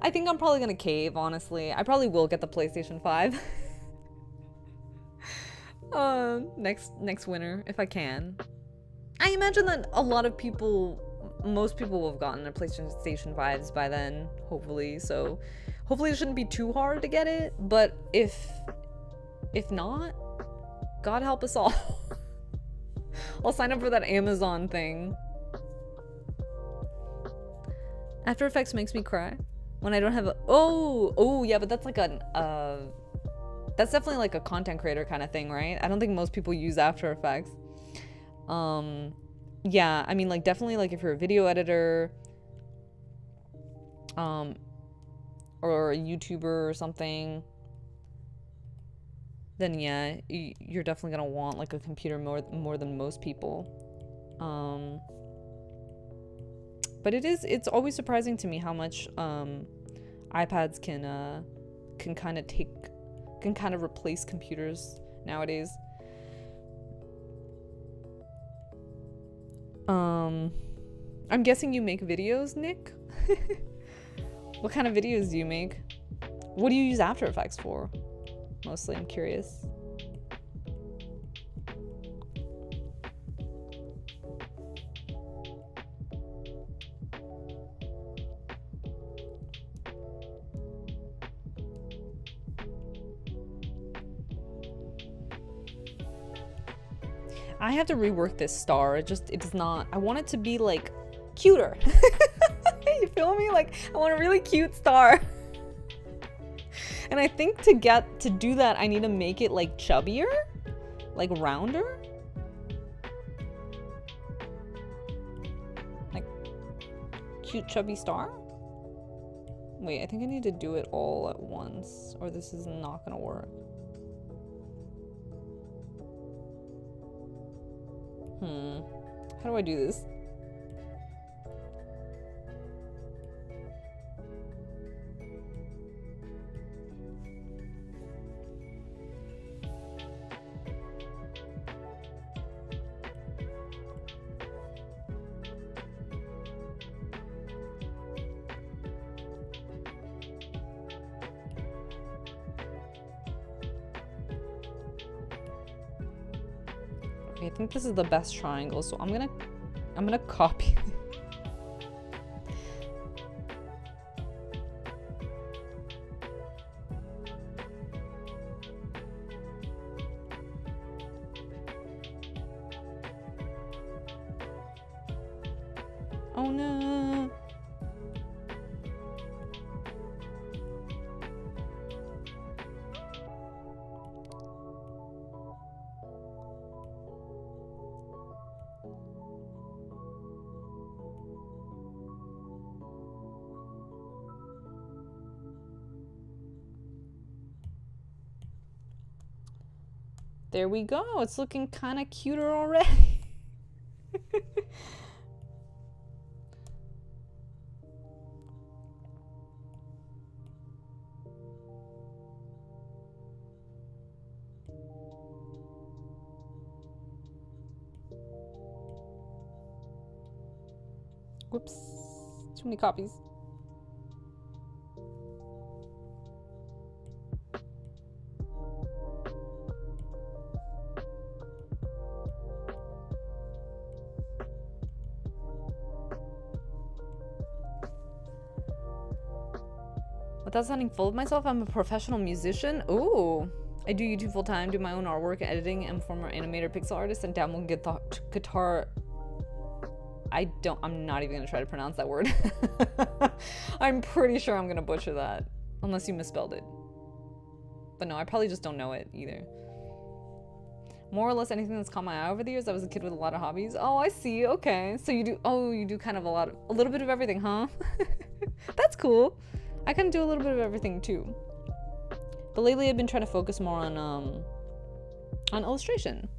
I think I'm probably gonna cave, honestly. I probably will get the PlayStation 5. Next winter, if I can. I imagine that a lot of people, most people will have gotten their PlayStation 5s by then, hopefully. So hopefully it shouldn't be too hard to get it. But if not, God help us all. I'll sign up for that Amazon thing. After Effects makes me cry when I don't have a oh yeah, but that's like that's definitely like a content creator kind of thing, right? I don't think most people use After Effects. Yeah, I mean, like definitely like if you're a video editor or a YouTuber or something, then yeah, you're definitely gonna want like a computer more than most people. But it's always surprising to me how much iPads can kind of replace computers nowadays. I'm guessing you make videos, Nick? What kind of videos do you make? What do you use After Effects for? Mostly, I'm curious. I have to rework this star. It does not. I want it to be like cuter. You feel me? Like I want a really cute star. And I think to do that, I need to make it like chubbier, like rounder. Like cute chubby star. Wait, I think I need to do it all at once or this is not gonna work. How do I do this? Okay, I think this is the best triangle, so I'm gonna copy. Oh no. There we go. It's looking kind of cuter already. Whoops. Too many copies. Without sounding full of myself, I'm a professional musician. Ooh. I do YouTube full time, do my own artwork, editing, and former animator, pixel artist, and dabble in guitar. I'm not even gonna try to pronounce that word. I'm pretty sure I'm gonna butcher that. Unless you misspelled it. But no, I probably just don't know it either. More or less anything that's caught my eye over the years. I was a kid with a lot of hobbies. Oh, I see. Okay. So you do kind of a little bit of everything, huh? That's cool. I kind of do a little bit of everything too. But lately I've been trying to focus more on illustration.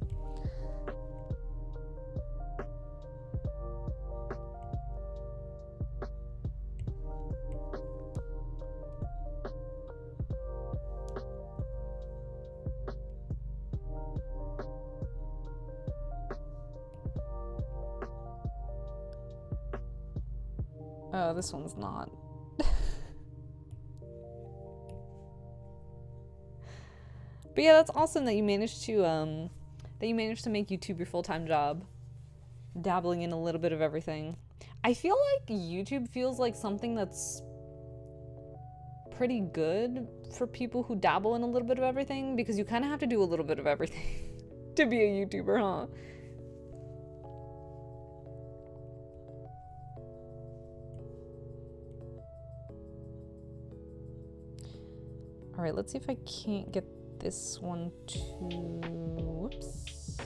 Oh, this one's not. But yeah, that's awesome that you managed to make YouTube your full-time job, dabbling in a little bit of everything. I feel like YouTube feels like something that's pretty good for people who dabble in a little bit of everything, because you kind of have to do a little bit of everything to be a YouTuber, huh? All right, let's see if I can't get this one to, whoops.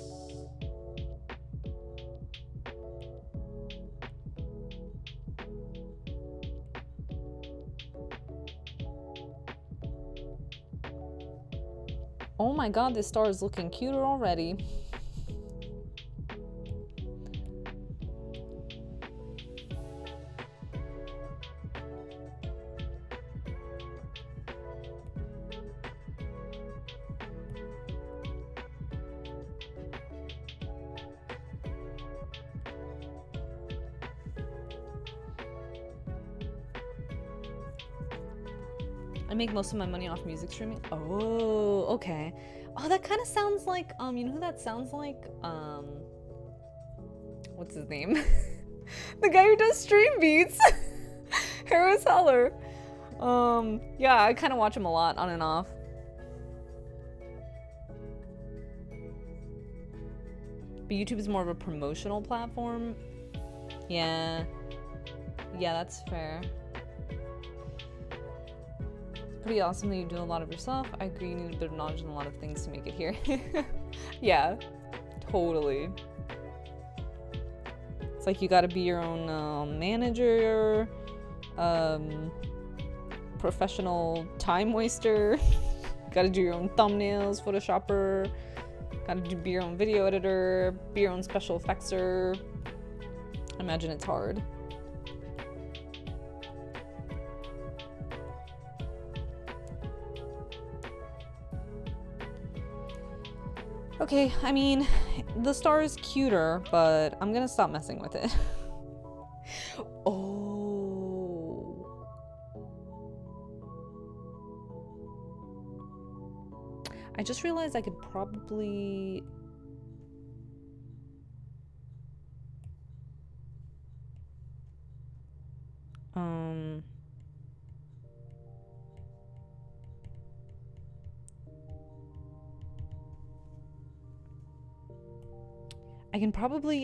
Oh my god, this star is looking cuter already. I make most of my money off music streaming. Oh, okay. Oh, that kind of sounds like, you know who that sounds like? What's his name? The guy who does stream beats. Harris Heller. Yeah, I kind of watch him a lot, on and off. But YouTube is more of a promotional platform. Yeah. Yeah, that's fair. Pretty awesome that you do a lot of yourself. I agree, you need a bit of knowledge and a lot of things to make it here. Yeah, totally. It's like you gotta be your own manager, professional time waster, gotta do your own thumbnails, photoshopper, gotta be your own video editor, be your own special effectser. I imagine it's hard. Okay, I mean, the star is cuter, but I'm gonna stop messing with it. Oh. I just realized I could probably...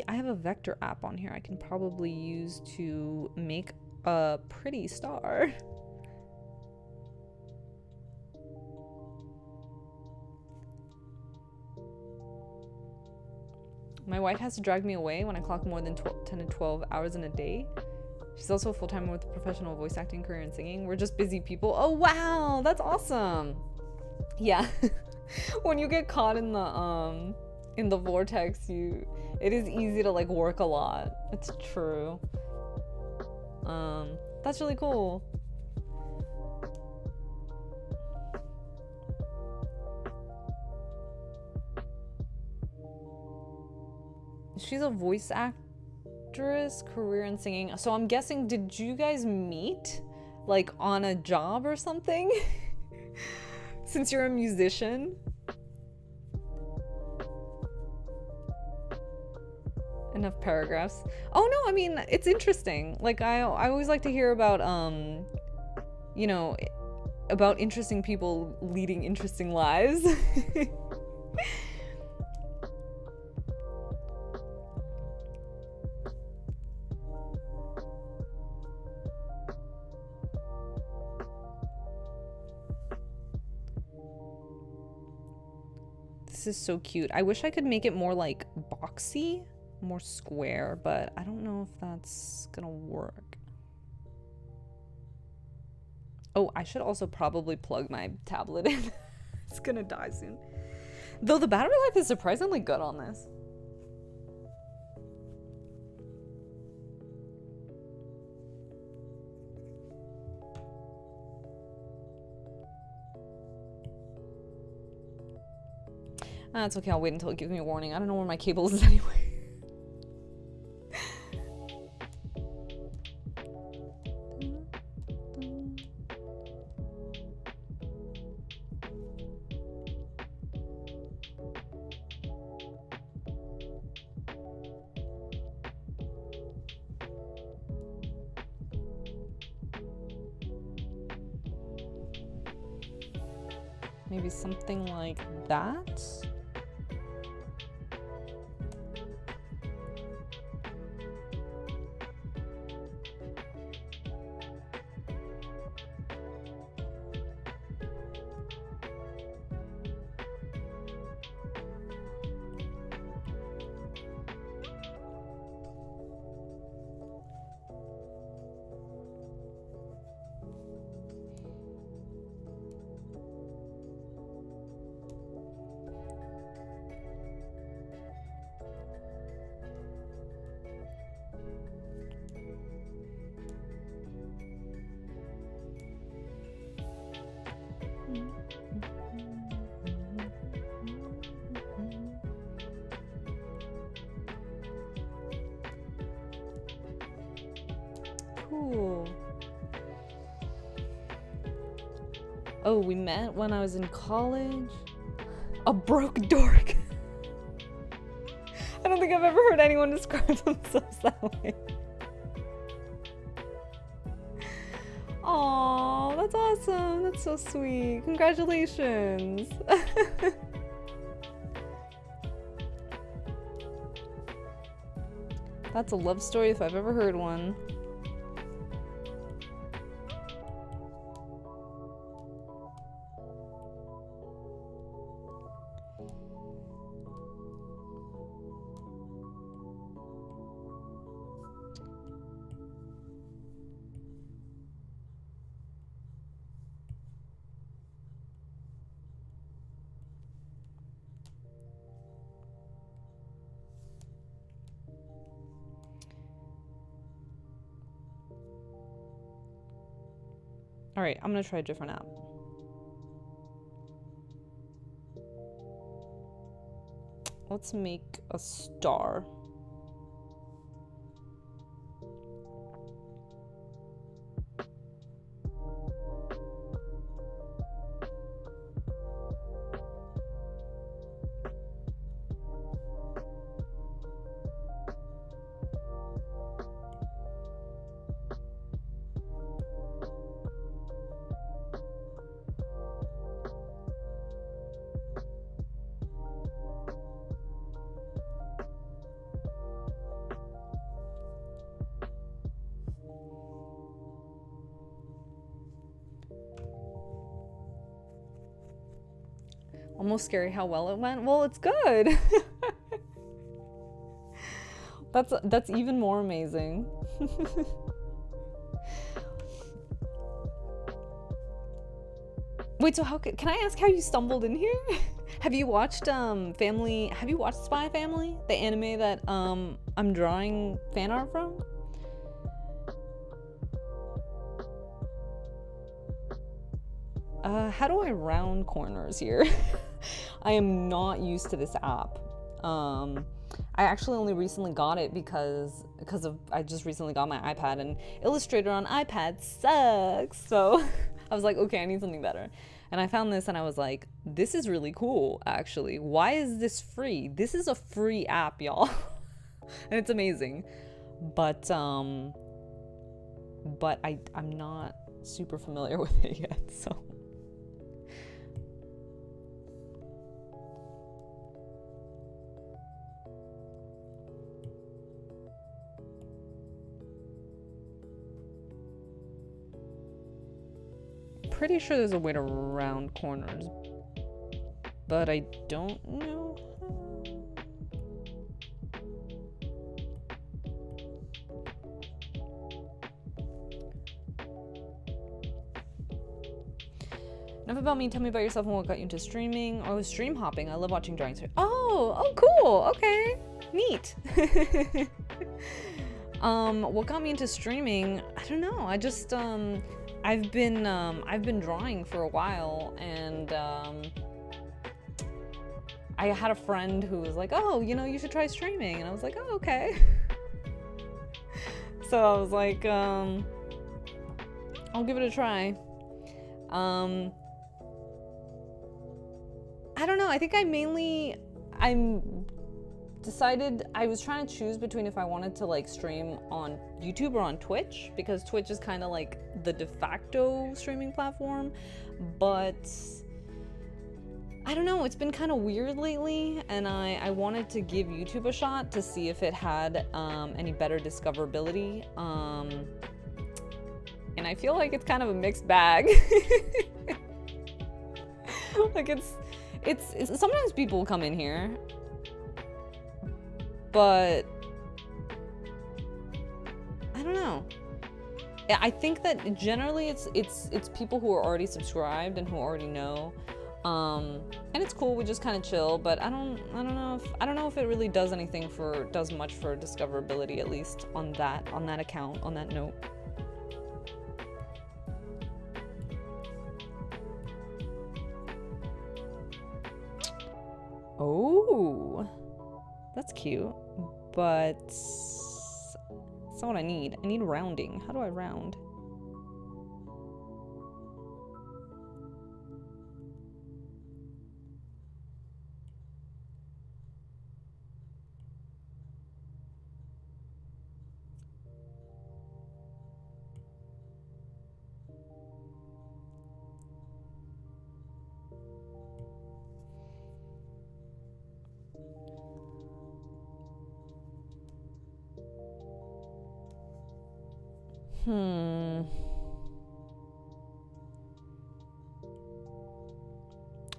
I have a vector app on here I can probably use to make a pretty star. My wife has to drag me away when I clock more than 10 to 12 hours in a day. She's also a full-timer with a professional voice acting career and singing. We're just busy people. Oh, wow, that's awesome. Yeah. When you get caught in the vortex, it is easy to like work a lot. It's true. That's really cool. She's a voice actress, career in singing. So I'm guessing, did you guys meet like on a job or something? Since you're a musician? Enough paragraphs. Oh no, I mean, it's interesting. Like I always like to hear about you know, about interesting people leading interesting lives. This is so cute. I wish I could make it more like boxy, more square, but I don't know if that's gonna work. Oh, I should also probably plug my tablet in. It's gonna die soon. Though the battery life is surprisingly good on this. That's okay, I'll wait until it gives me a warning. I don't know where my cable is anyway. Maybe something like that? Cool. Oh, we met when I was in college? A broke dork. I don't think I've ever heard anyone describe themselves that way. Aw, that's awesome. That's so sweet. Congratulations. That's a love story if I've ever heard one. Alright, I'm gonna try a different app. Let's make a star. Almost scary how well it went. Well, it's good. That's even more amazing. Wait, so how can I ask how you stumbled in here? Have you watched Have you watched Spy Family? The anime that I'm drawing fan art from? How do I round corners here? I am not used to this app. I actually only recently got it because I just recently got my iPad, and Illustrator on iPad sucks. So I was like, okay, I need something better. And I found this and I was like, this is really cool, actually. Why is this free? This is a free app, y'all. And it's amazing. But I'm not super familiar with it yet, so. Pretty sure there's a way to round corners, but I don't know Enough about me. Tell me about yourself and what got you into streaming. I was stream hopping. I love watching drawings. Oh, cool. Okay, neat. What got me into streaming? I don't know. I just I've been drawing for a while, and I had a friend who was like, oh, you should try streaming, and I was like, oh, okay. So I was like, I'll give it a try. I don't know. I think decided I was trying to choose between if I wanted to like stream on YouTube or on Twitch, because Twitch is kind of like the de facto streaming platform, but I don't know, it's been kind of weird lately, and I wanted to give YouTube a shot to see if it had any better discoverability. And I feel like it's kind of a mixed bag. Like it's sometimes people come in here, but I don't know. I think that generally it's people who are already subscribed and who already know. And it's cool, we just kind of chill, but I don't know if it really does much for discoverability, at least on that account, on that note. Oh, that's cute, but that's not what I need. I need rounding. How do I round?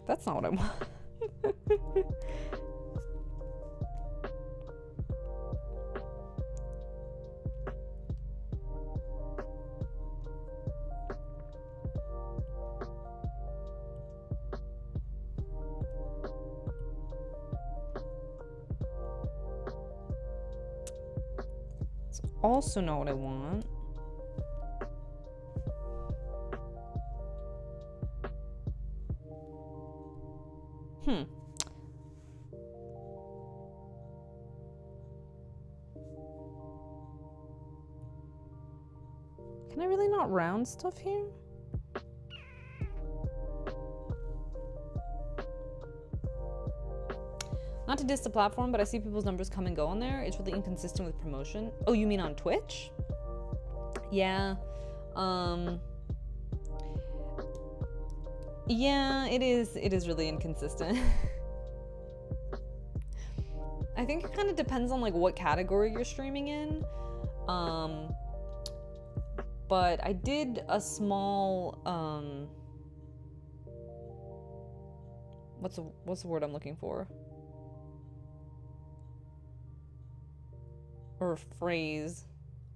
That's not what I want. It's also not what I want. Can I really not round stuff here? Not to diss the platform, but I see people's numbers come and go on there. It's really inconsistent with promotion. Oh, you mean on Twitch? Yeah. Yeah, it is really inconsistent. I think it kind of depends on like what category you're streaming in. But I did a small what's the word I'm looking for? Or a phrase.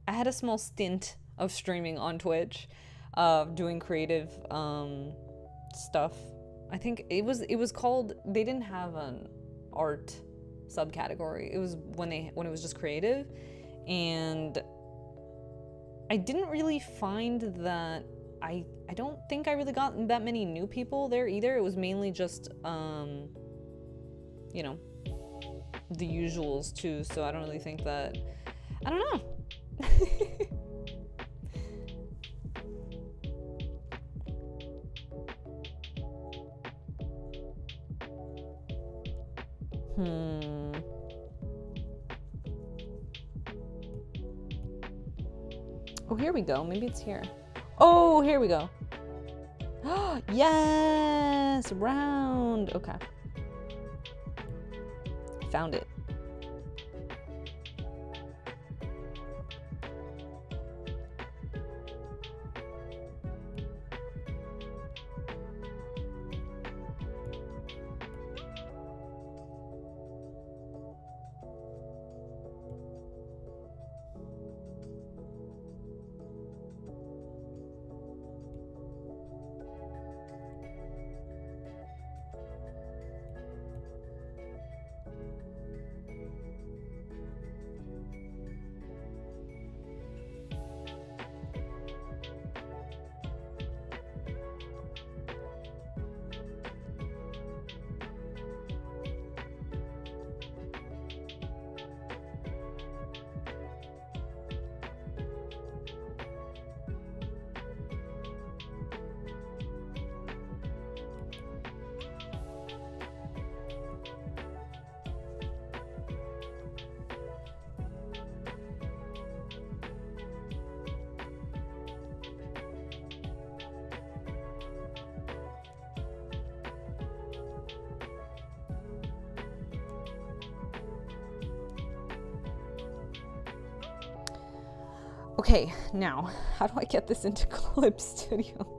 I had a small stint of streaming on Twitch, doing creative stuff. I think it was called, they didn't have an art subcategory. It was when it was just creative, and I didn't really find that I don't think I really got that many new people there either. It was mainly just you know, the usuals too, so I don't really think that, I don't know. Oh, here we go. Maybe it's here. Oh, here we go. Yes! Round! Okay. Found it. Okay, now, how do I get this into Clip Studio?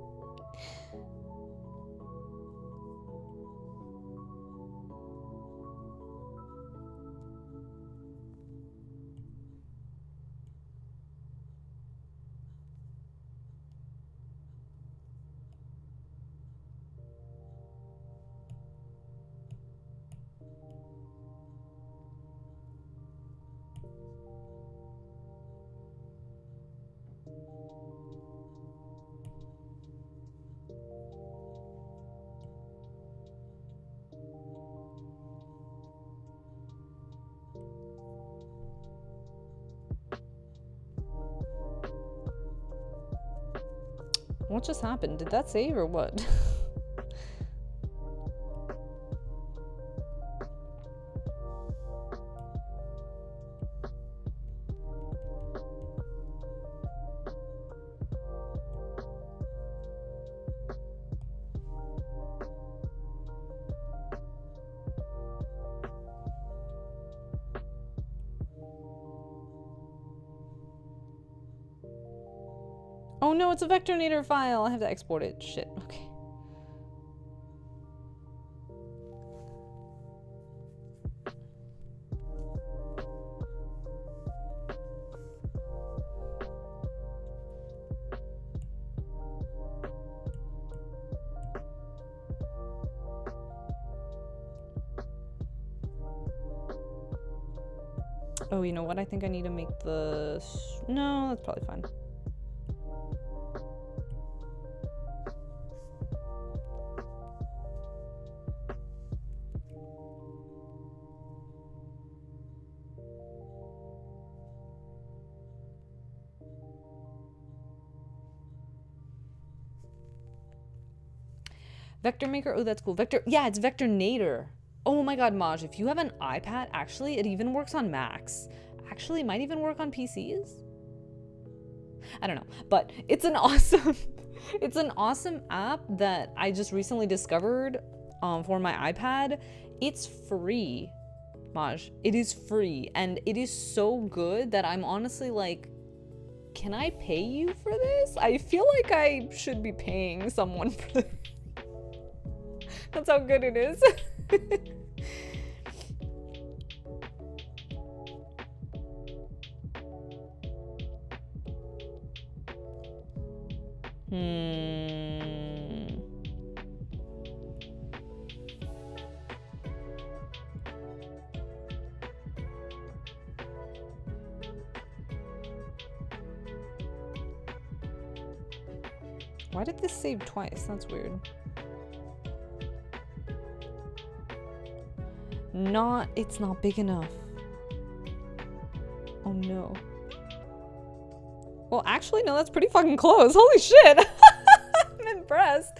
What just happened? Did that save or what? Oh no, it's a Vectorinator file. I have to export it. Shit. Okay. Oh, you know what? I think I need to make the... No, that's probably fine. Vector Maker? Oh, that's cool. Vector... Yeah, it's Vectorinator. Oh my god, Maj, if you have an iPad, actually, it even works on Macs. Actually, it might even work on PCs. I don't know, but it's an awesome... it's an awesome app that I just recently discovered for my iPad. It's free, Maj. It is free, and it is so good that I'm honestly like, can I pay you for this? I feel like I should be paying someone for this. That's how good it is. Why did this save twice? That's weird. It's not big enough. Oh no. Well, actually, no, that's pretty fucking close. Holy shit. I'm impressed.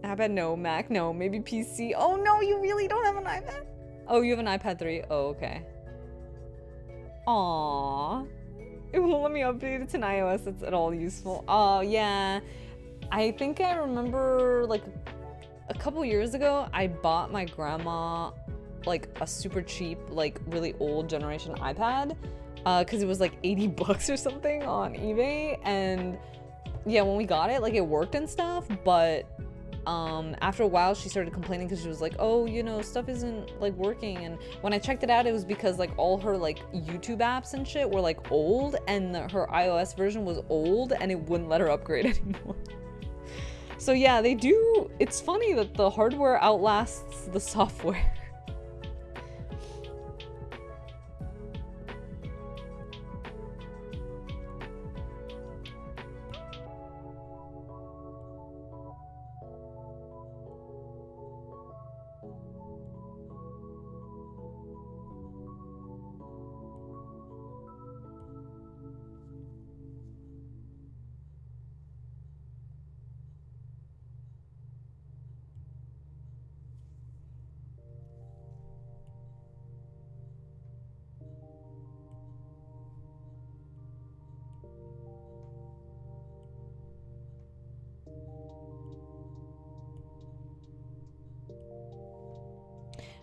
iPad, no. Mac, no. Maybe PC. Oh no, you really don't have an iPad? Oh, you have an iPad 3. Oh, okay. Aww. It won't let me update it to an iOS that's at all useful. Oh, yeah. I think I remember, like, a couple years ago, I bought my grandma, like, a super cheap, like, really old generation iPad, because it was, like, 80 bucks or something on eBay, and, yeah, when we got it, like, it worked and stuff, but, after a while, she started complaining because she was like, oh, you know, stuff isn't, like, working, and when I checked it out, it was because, like, all her, like, YouTube apps and shit were, like, old, and her iOS version was old, and it wouldn't let her upgrade anymore. So yeah, they do. It's funny that the hardware outlasts the software.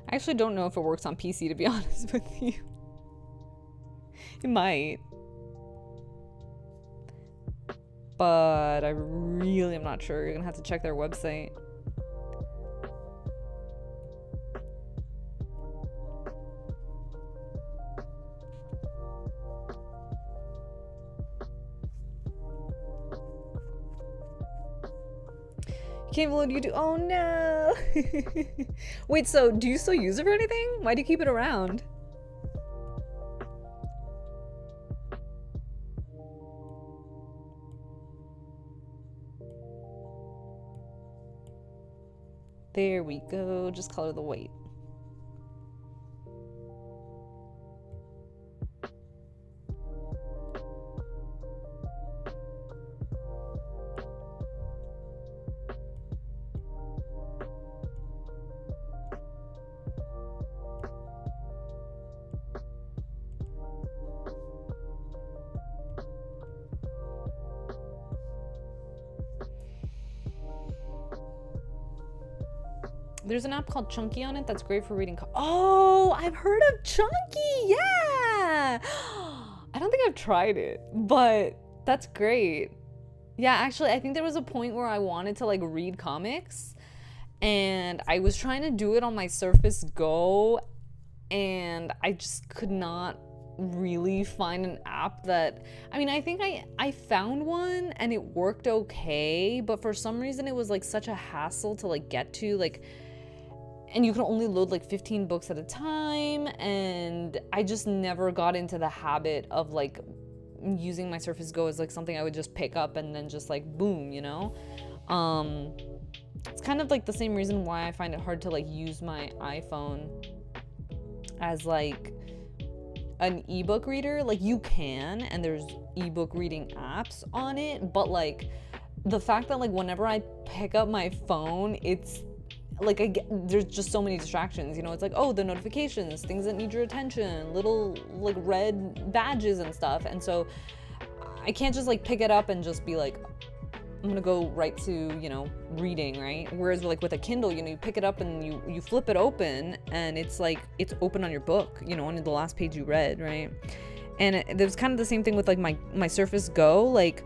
I actually don't know if it works on PC, to be honest with you. It might. But I really am not sure. You're gonna have to check their website. Can't load YouTube. Oh no. Wait, so do you still use it for anything? Why do you keep it around? There we go. Just color the white. There's an app called Chunky on it that's great for reading. Oh, I've heard of Chunky. Yeah. I don't think I've tried it, but that's great. Yeah, actually, I think there was a point where I wanted to like read comics and I was trying to do it on my Surface Go and I just could not really find an app that, I mean, I think I found one and it worked okay, but for some reason it was like such a hassle to like get to, like, and you can only load like 15 books at a time, and I just never got into the habit of like using my Surface Go as like something I would just pick up and then just like boom, you know? It's kind of like the same reason why I find it hard to like use my iPhone as like an ebook reader. Like you can, and there's ebook reading apps on it, but like the fact that like whenever I pick up my phone, it's like there's just so many distractions, you know? It's like, oh, the notifications, things that need your attention, little like red badges and stuff, and so I can't just like pick it up and just be like, I'm gonna go right to, you know, reading, right? Whereas like with a Kindle, you know, you pick it up and you flip it open and it's like it's open on your book, you know, on the last page you read, right? And there's kind of the same thing with like my Surface Go. Like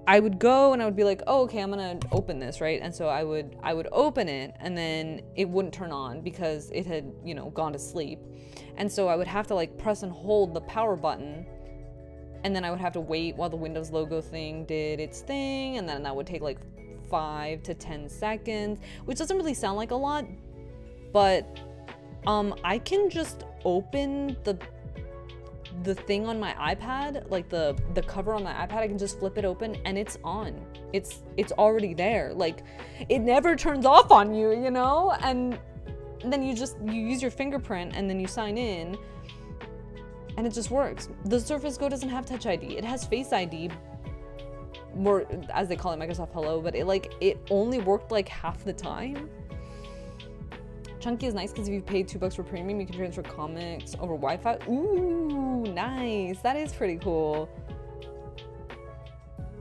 I would go and I would be like, oh, okay, I'm gonna open this, right? And so I would open it and then it wouldn't turn on because it had, you know, gone to sleep. And so I would have to like press and hold the power button, and then I would have to wait while the Windows logo thing did its thing, and then that would take like 5 to 10 seconds, which doesn't really sound like a lot, but I can just open the thing on my iPad, like the cover on my iPad, I can just flip it open and it's on. It's already there. Like it never turns off on you, you know? And then you use your fingerprint and then you sign in and it just works. The Surface Go doesn't have Touch ID. It has Face ID, or as they call it, Microsoft Hello, but it only worked like half the time. Chunky is nice because if you pay $2 for premium, you can transfer comics over Wi-Fi. Ooh, nice. That is pretty cool.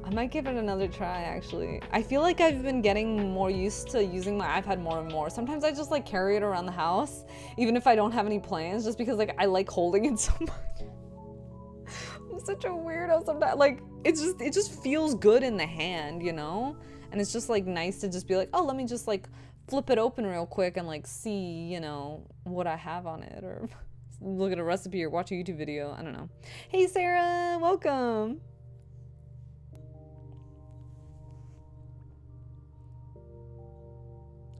I might give it another try, actually. I feel like I've been getting more used to using my iPad more and more. Sometimes I just like carry it around the house, even if I don't have any plans, just because like I like holding it so much. I'm such a weirdo sometimes. Like it just feels good in the hand, you know? And it's just like nice to just be like, oh, let me just like flip it open real quick and like see, you know, what I have on it, or look at a recipe or watch a YouTube video. I don't know. Hey Sarah, welcome.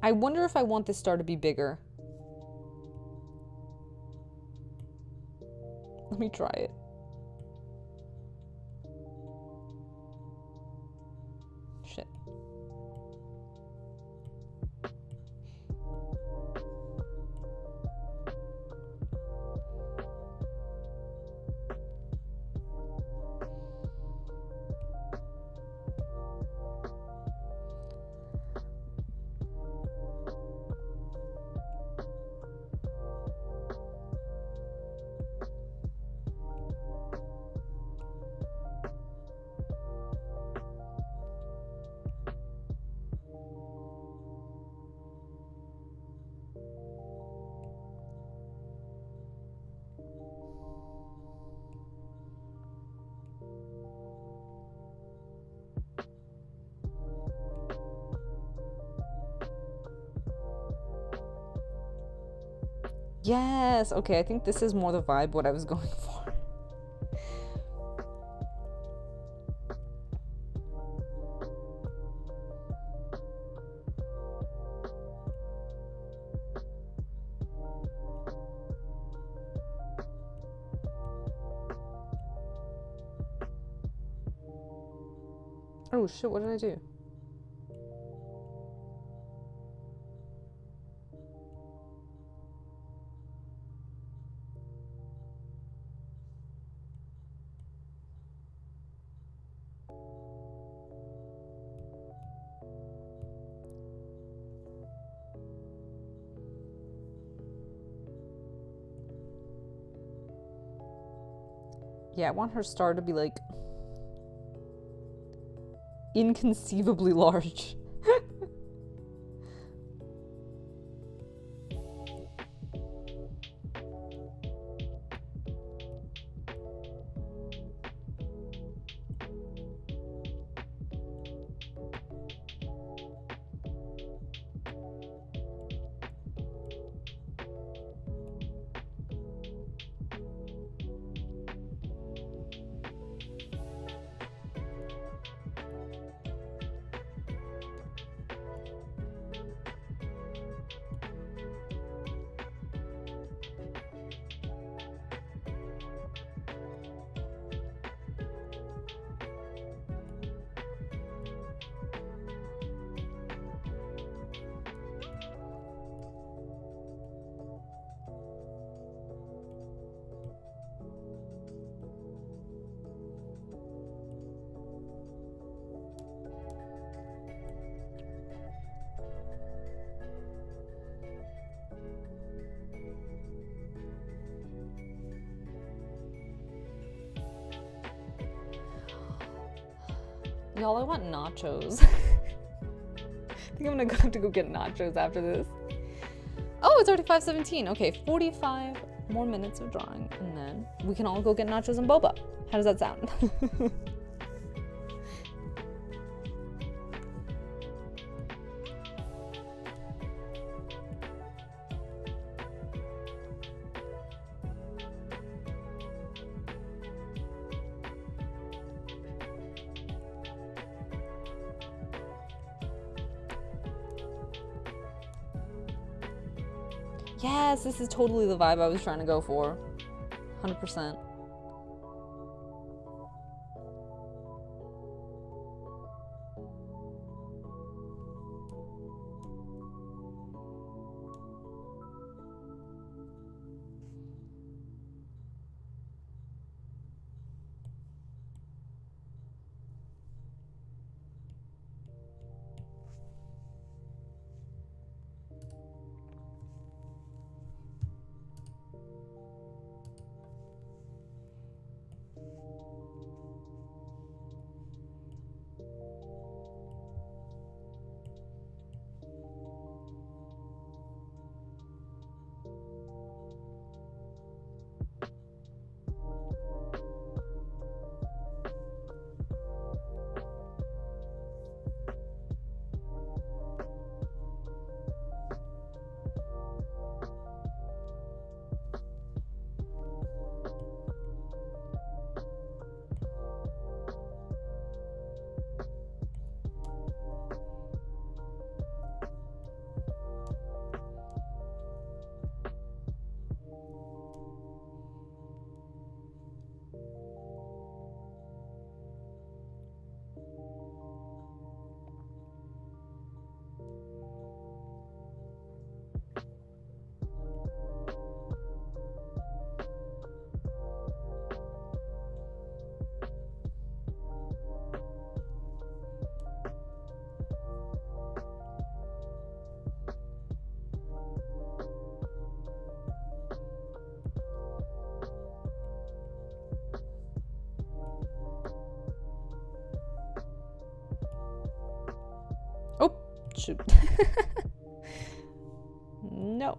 I wonder if I want this star to be bigger. Let me try it. Shit. Yes. Okay, I think this is more the vibe what I was going for. Oh shit, what did I do? Yeah, I want her star to be like inconceivably large. Y'all, I want nachos. I think I'm gonna have to go get nachos after this. Oh, it's already 5:17. Okay, 45 more minutes of drawing, and then we can all go get nachos and boba. How does that sound? Yes, this is totally the vibe I was trying to go for. 100%. Oh, shoot. No.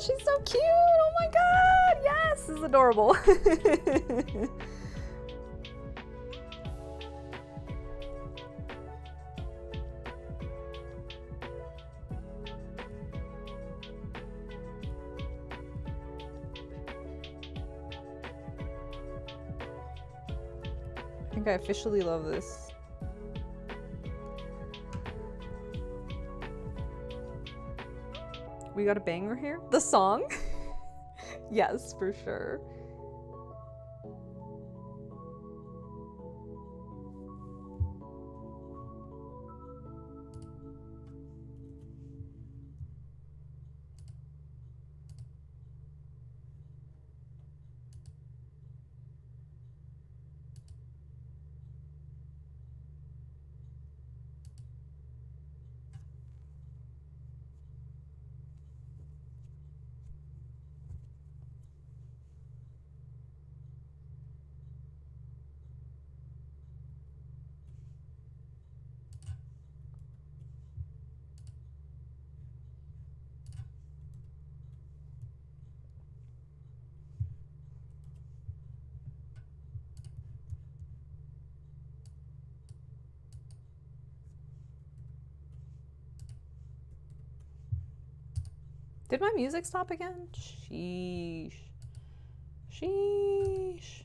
she's so cute. Oh my god. Yes, this is adorable. I think I officially love this. We got a banger here? The song? Yes, for sure. Did my music stop again? Sheesh. Sheesh.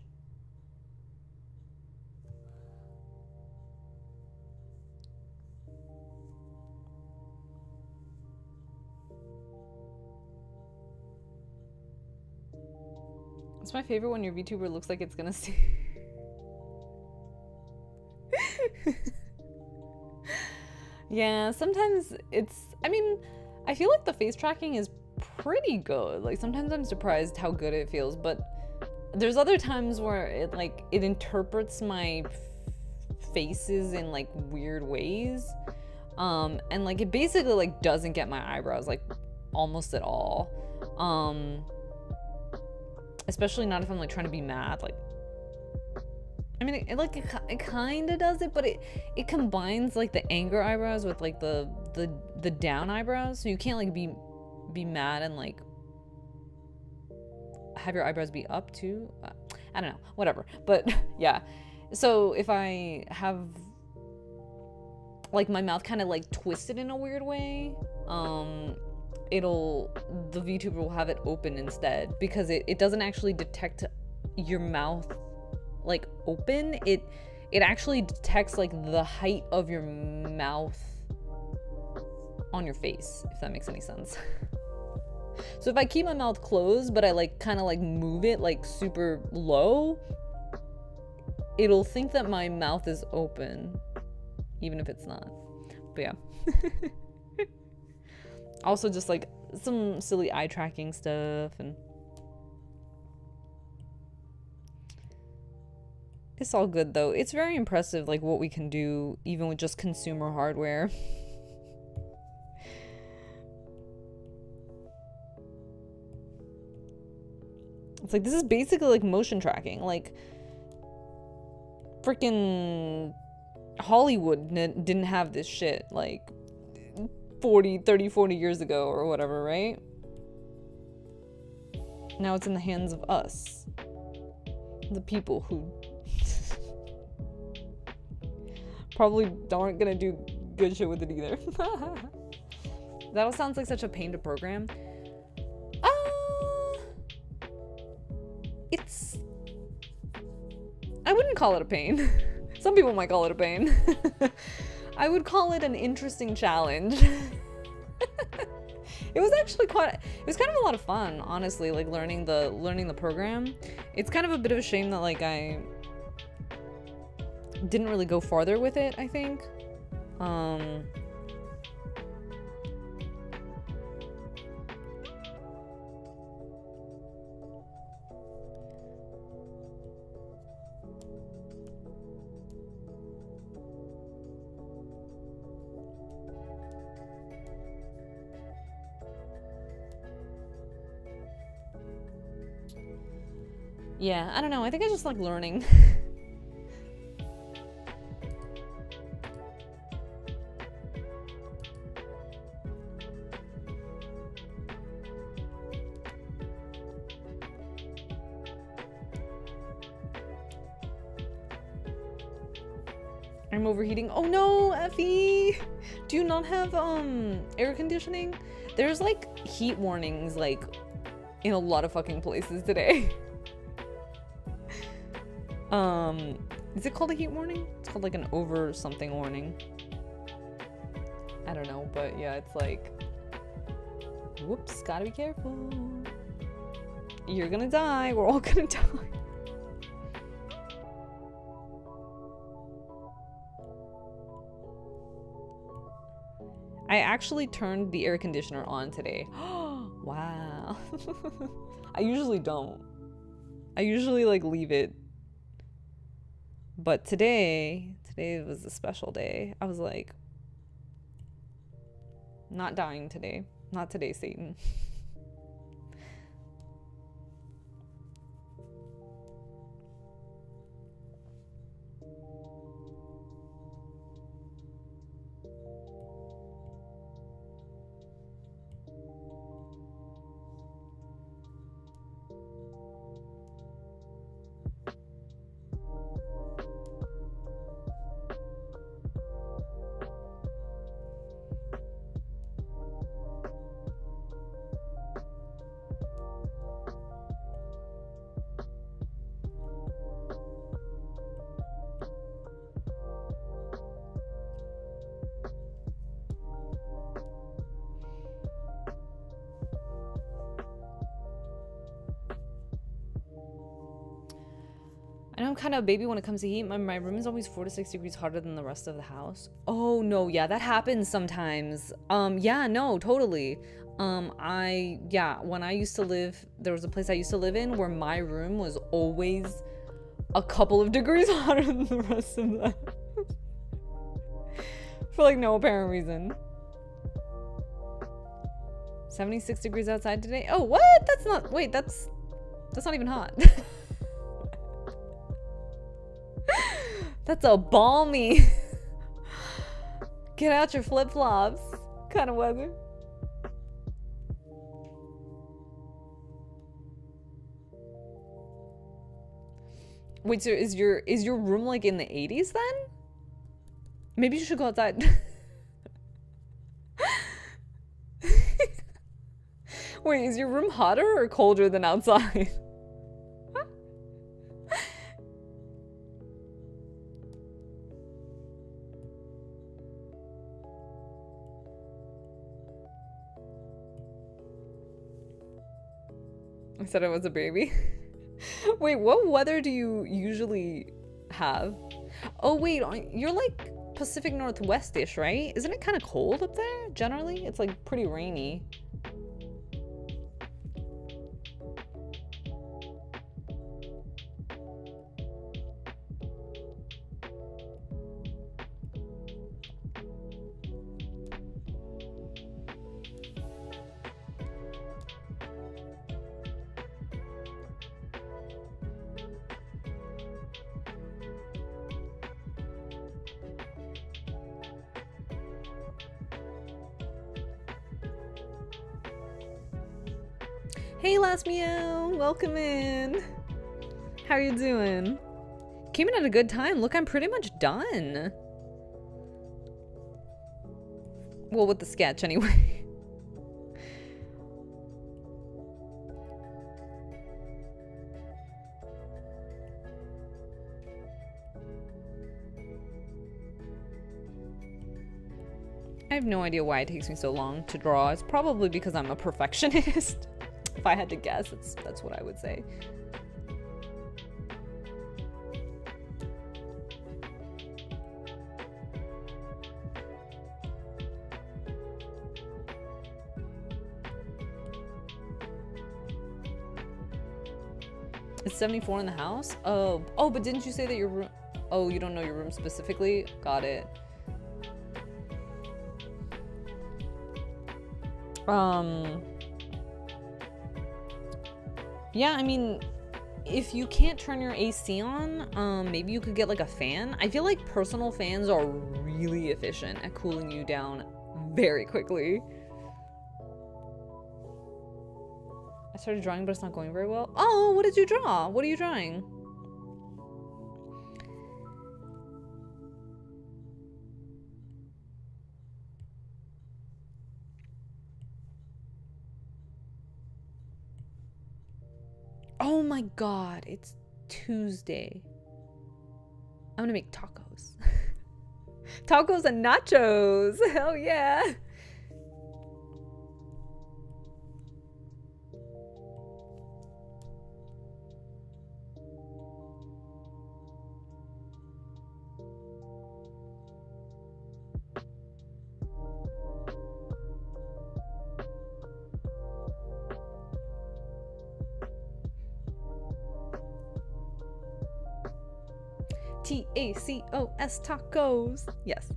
It's my favorite when your VTuber looks like it's gonna see. Yeah, sometimes it's, I mean, I feel like the face tracking is pretty good. Like sometimes I'm surprised how good it feels, but there's other times where it interprets my faces in like weird ways. And like it basically like doesn't get my eyebrows like almost at all. Especially not if I'm like trying to be mad. Like, I mean, it kind of does it, but it combines like the anger eyebrows with like the down eyebrows, so you can't like be mad and like have your eyebrows be up too. I don't know, whatever. But yeah, so if I have like my mouth kind of like twisted in a weird way, the VTuber will have it open instead, because it doesn't actually detect your mouth like open. It actually detects like the height of your mouth on your face, if that makes any sense. So if I keep my mouth closed but I like kind of like move it like super low, it'll think that my mouth is open even if it's not. But yeah. Also just like some silly eye tracking stuff, and it's all good though. It's very impressive like what we can do even with just consumer hardware. It's like, this is basically like motion tracking. Like freaking Hollywood didn't have this shit like 30, 40 years ago or whatever, right? Now it's in the hands of us, the people who probably aren't gonna do good shit with it either. That all sounds like such a pain to program. I wouldn't call it a pain. Some people might call it a pain. I would call it an interesting challenge. It was actually kind of a lot of fun, honestly, like learning the program. It's kind of a bit of a shame that like I didn't really go farther with it, I think. Yeah, I don't know. I think I just like learning. I'm overheating. Oh no, Effie! Do you not have air conditioning? There's like heat warnings like in a lot of fucking places today. Is it called a heat warning? It's called like an over something warning. I don't know, but yeah, it's like, whoops, gotta be careful. You're gonna die. We're all gonna die. I actually turned the air conditioner on today. Wow. I usually don't. I usually like leave it. But today was a special day. I was like, not dying today. Not today, Satan. I know I'm kind of a baby when it comes to heat. My room is always 4 to 6 degrees hotter than the rest of the house. Oh no, yeah, that happens sometimes. Yeah, no, totally. When I used to live, there was a place I used to live in where my room was always a couple of degrees hotter than the rest of the for like no apparent reason. 76 degrees outside today. Oh, what? That's not even hot. That's a balmy get out your flip-flops kind of weather. Wait, so is your room like in the 80s then? Maybe you should go outside. Wait, is your room hotter or colder than outside? I said I was a baby. Wait, what weather do you usually have? Oh wait, you're like Pacific Northwest-ish, right? Isn't it kind of cold up there generally? It's like pretty rainy. Hey, Last Meow, welcome in. How are you doing? Came in at a good time. Look, I'm pretty much done. Well, with the sketch anyway. I have no idea why it takes me so long to draw. It's probably because I'm a perfectionist. If I had to guess, that's what I would say. It's 74 in the house? Oh, but didn't you say that your room... Oh, you don't know your room specifically? Got it. Yeah, I mean, if you can't turn your AC on, maybe you could get like a fan. I feel like personal fans are really efficient at cooling you down very quickly. I started drawing, but it's not going very well. Oh, what did you draw? What are you drawing? my god, it's Tuesday. I'm gonna make tacos. Tacos and nachos. Hell yeah. Tacos, tacos. Yes.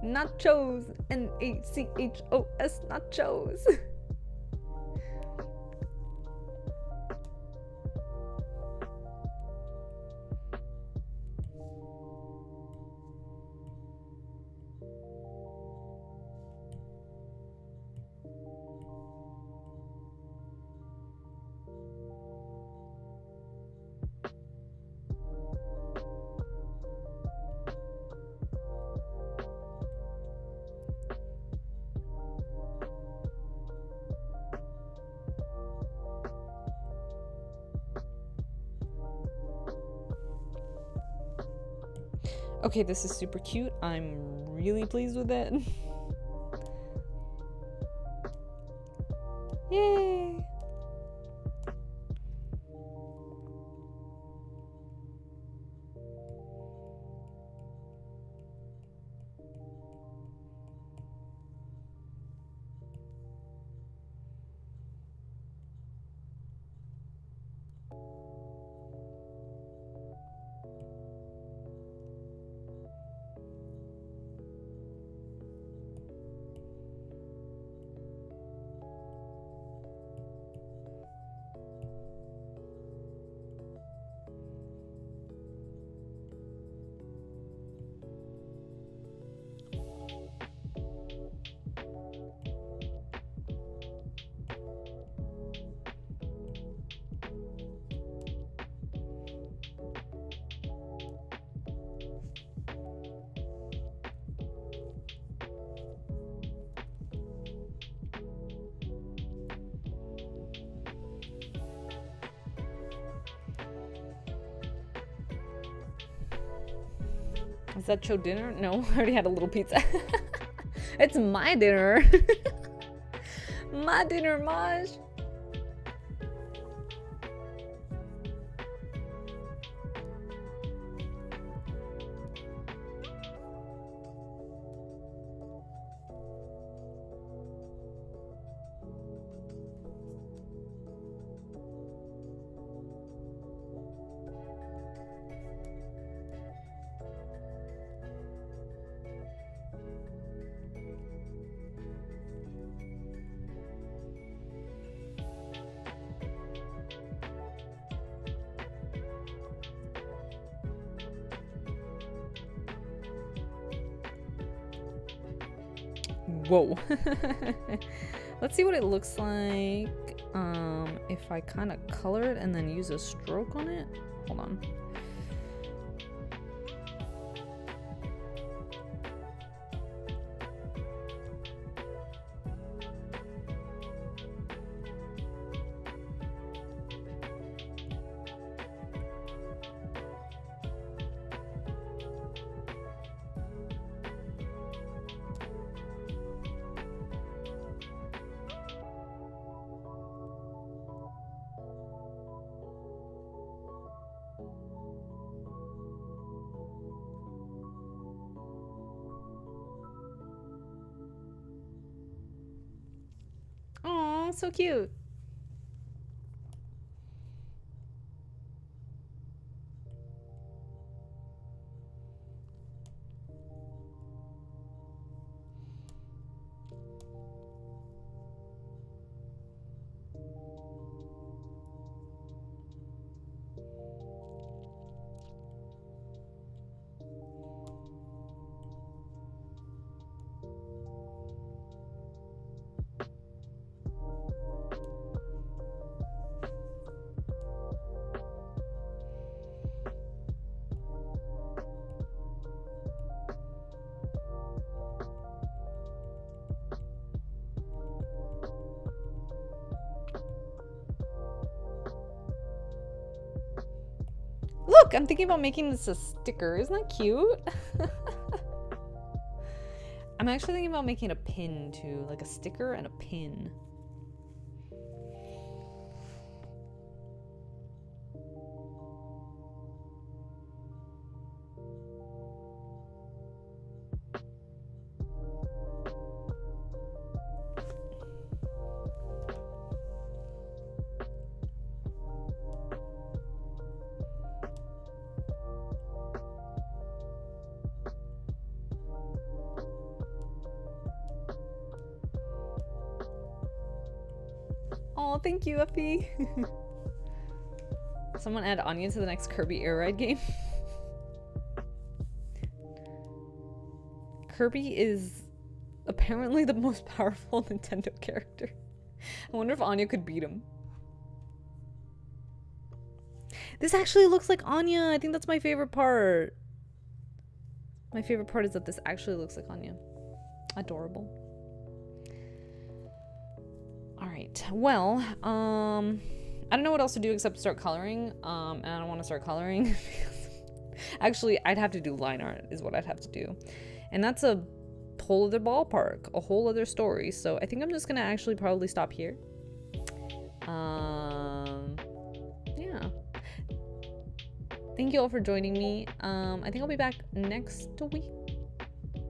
Nachos, nachos, nachos. Okay, this is super cute. I'm really pleased with it. Yay! Is that show dinner? No, I already had a little pizza. It's my dinner. My dinner, Maj. Whoa. Let's see what it looks like if I kind of color it and then use a stroke on it. Hold on. Aw, so cute. look, I'm thinking about making this a sticker. Isn't that cute? I'm actually thinking about making a pin too, like a sticker and a pin. Oh, thank you, Effie. Someone add Anya to the next Kirby Air Ride game. Kirby is apparently the most powerful Nintendo character. I wonder if Anya could beat him. This actually looks like Anya. I think that's my favorite part. My favorite part is that this actually looks like Anya. Adorable. Alright, well, I don't know what else to do except start coloring, and I don't want to start coloring because actually I'd have to do line art is what I'd have to do, and that's a whole other ballpark, a whole other story, so I think I'm just gonna actually probably stop here. Yeah. Thank you all for joining me. I think I'll be back next week.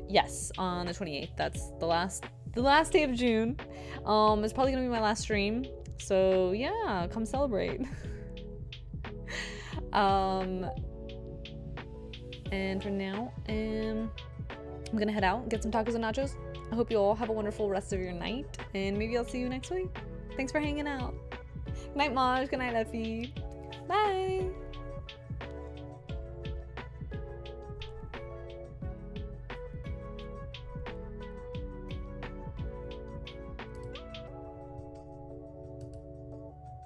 Yes, on the 28th. That's the last day of June. It's probably gonna be my last stream, so yeah, come celebrate. And for now, I'm gonna head out, get some tacos and nachos. I hope you all have a wonderful rest of your night, and maybe I'll see you next week. Thanks for hanging out. Good night, Maj. Good night, Effie.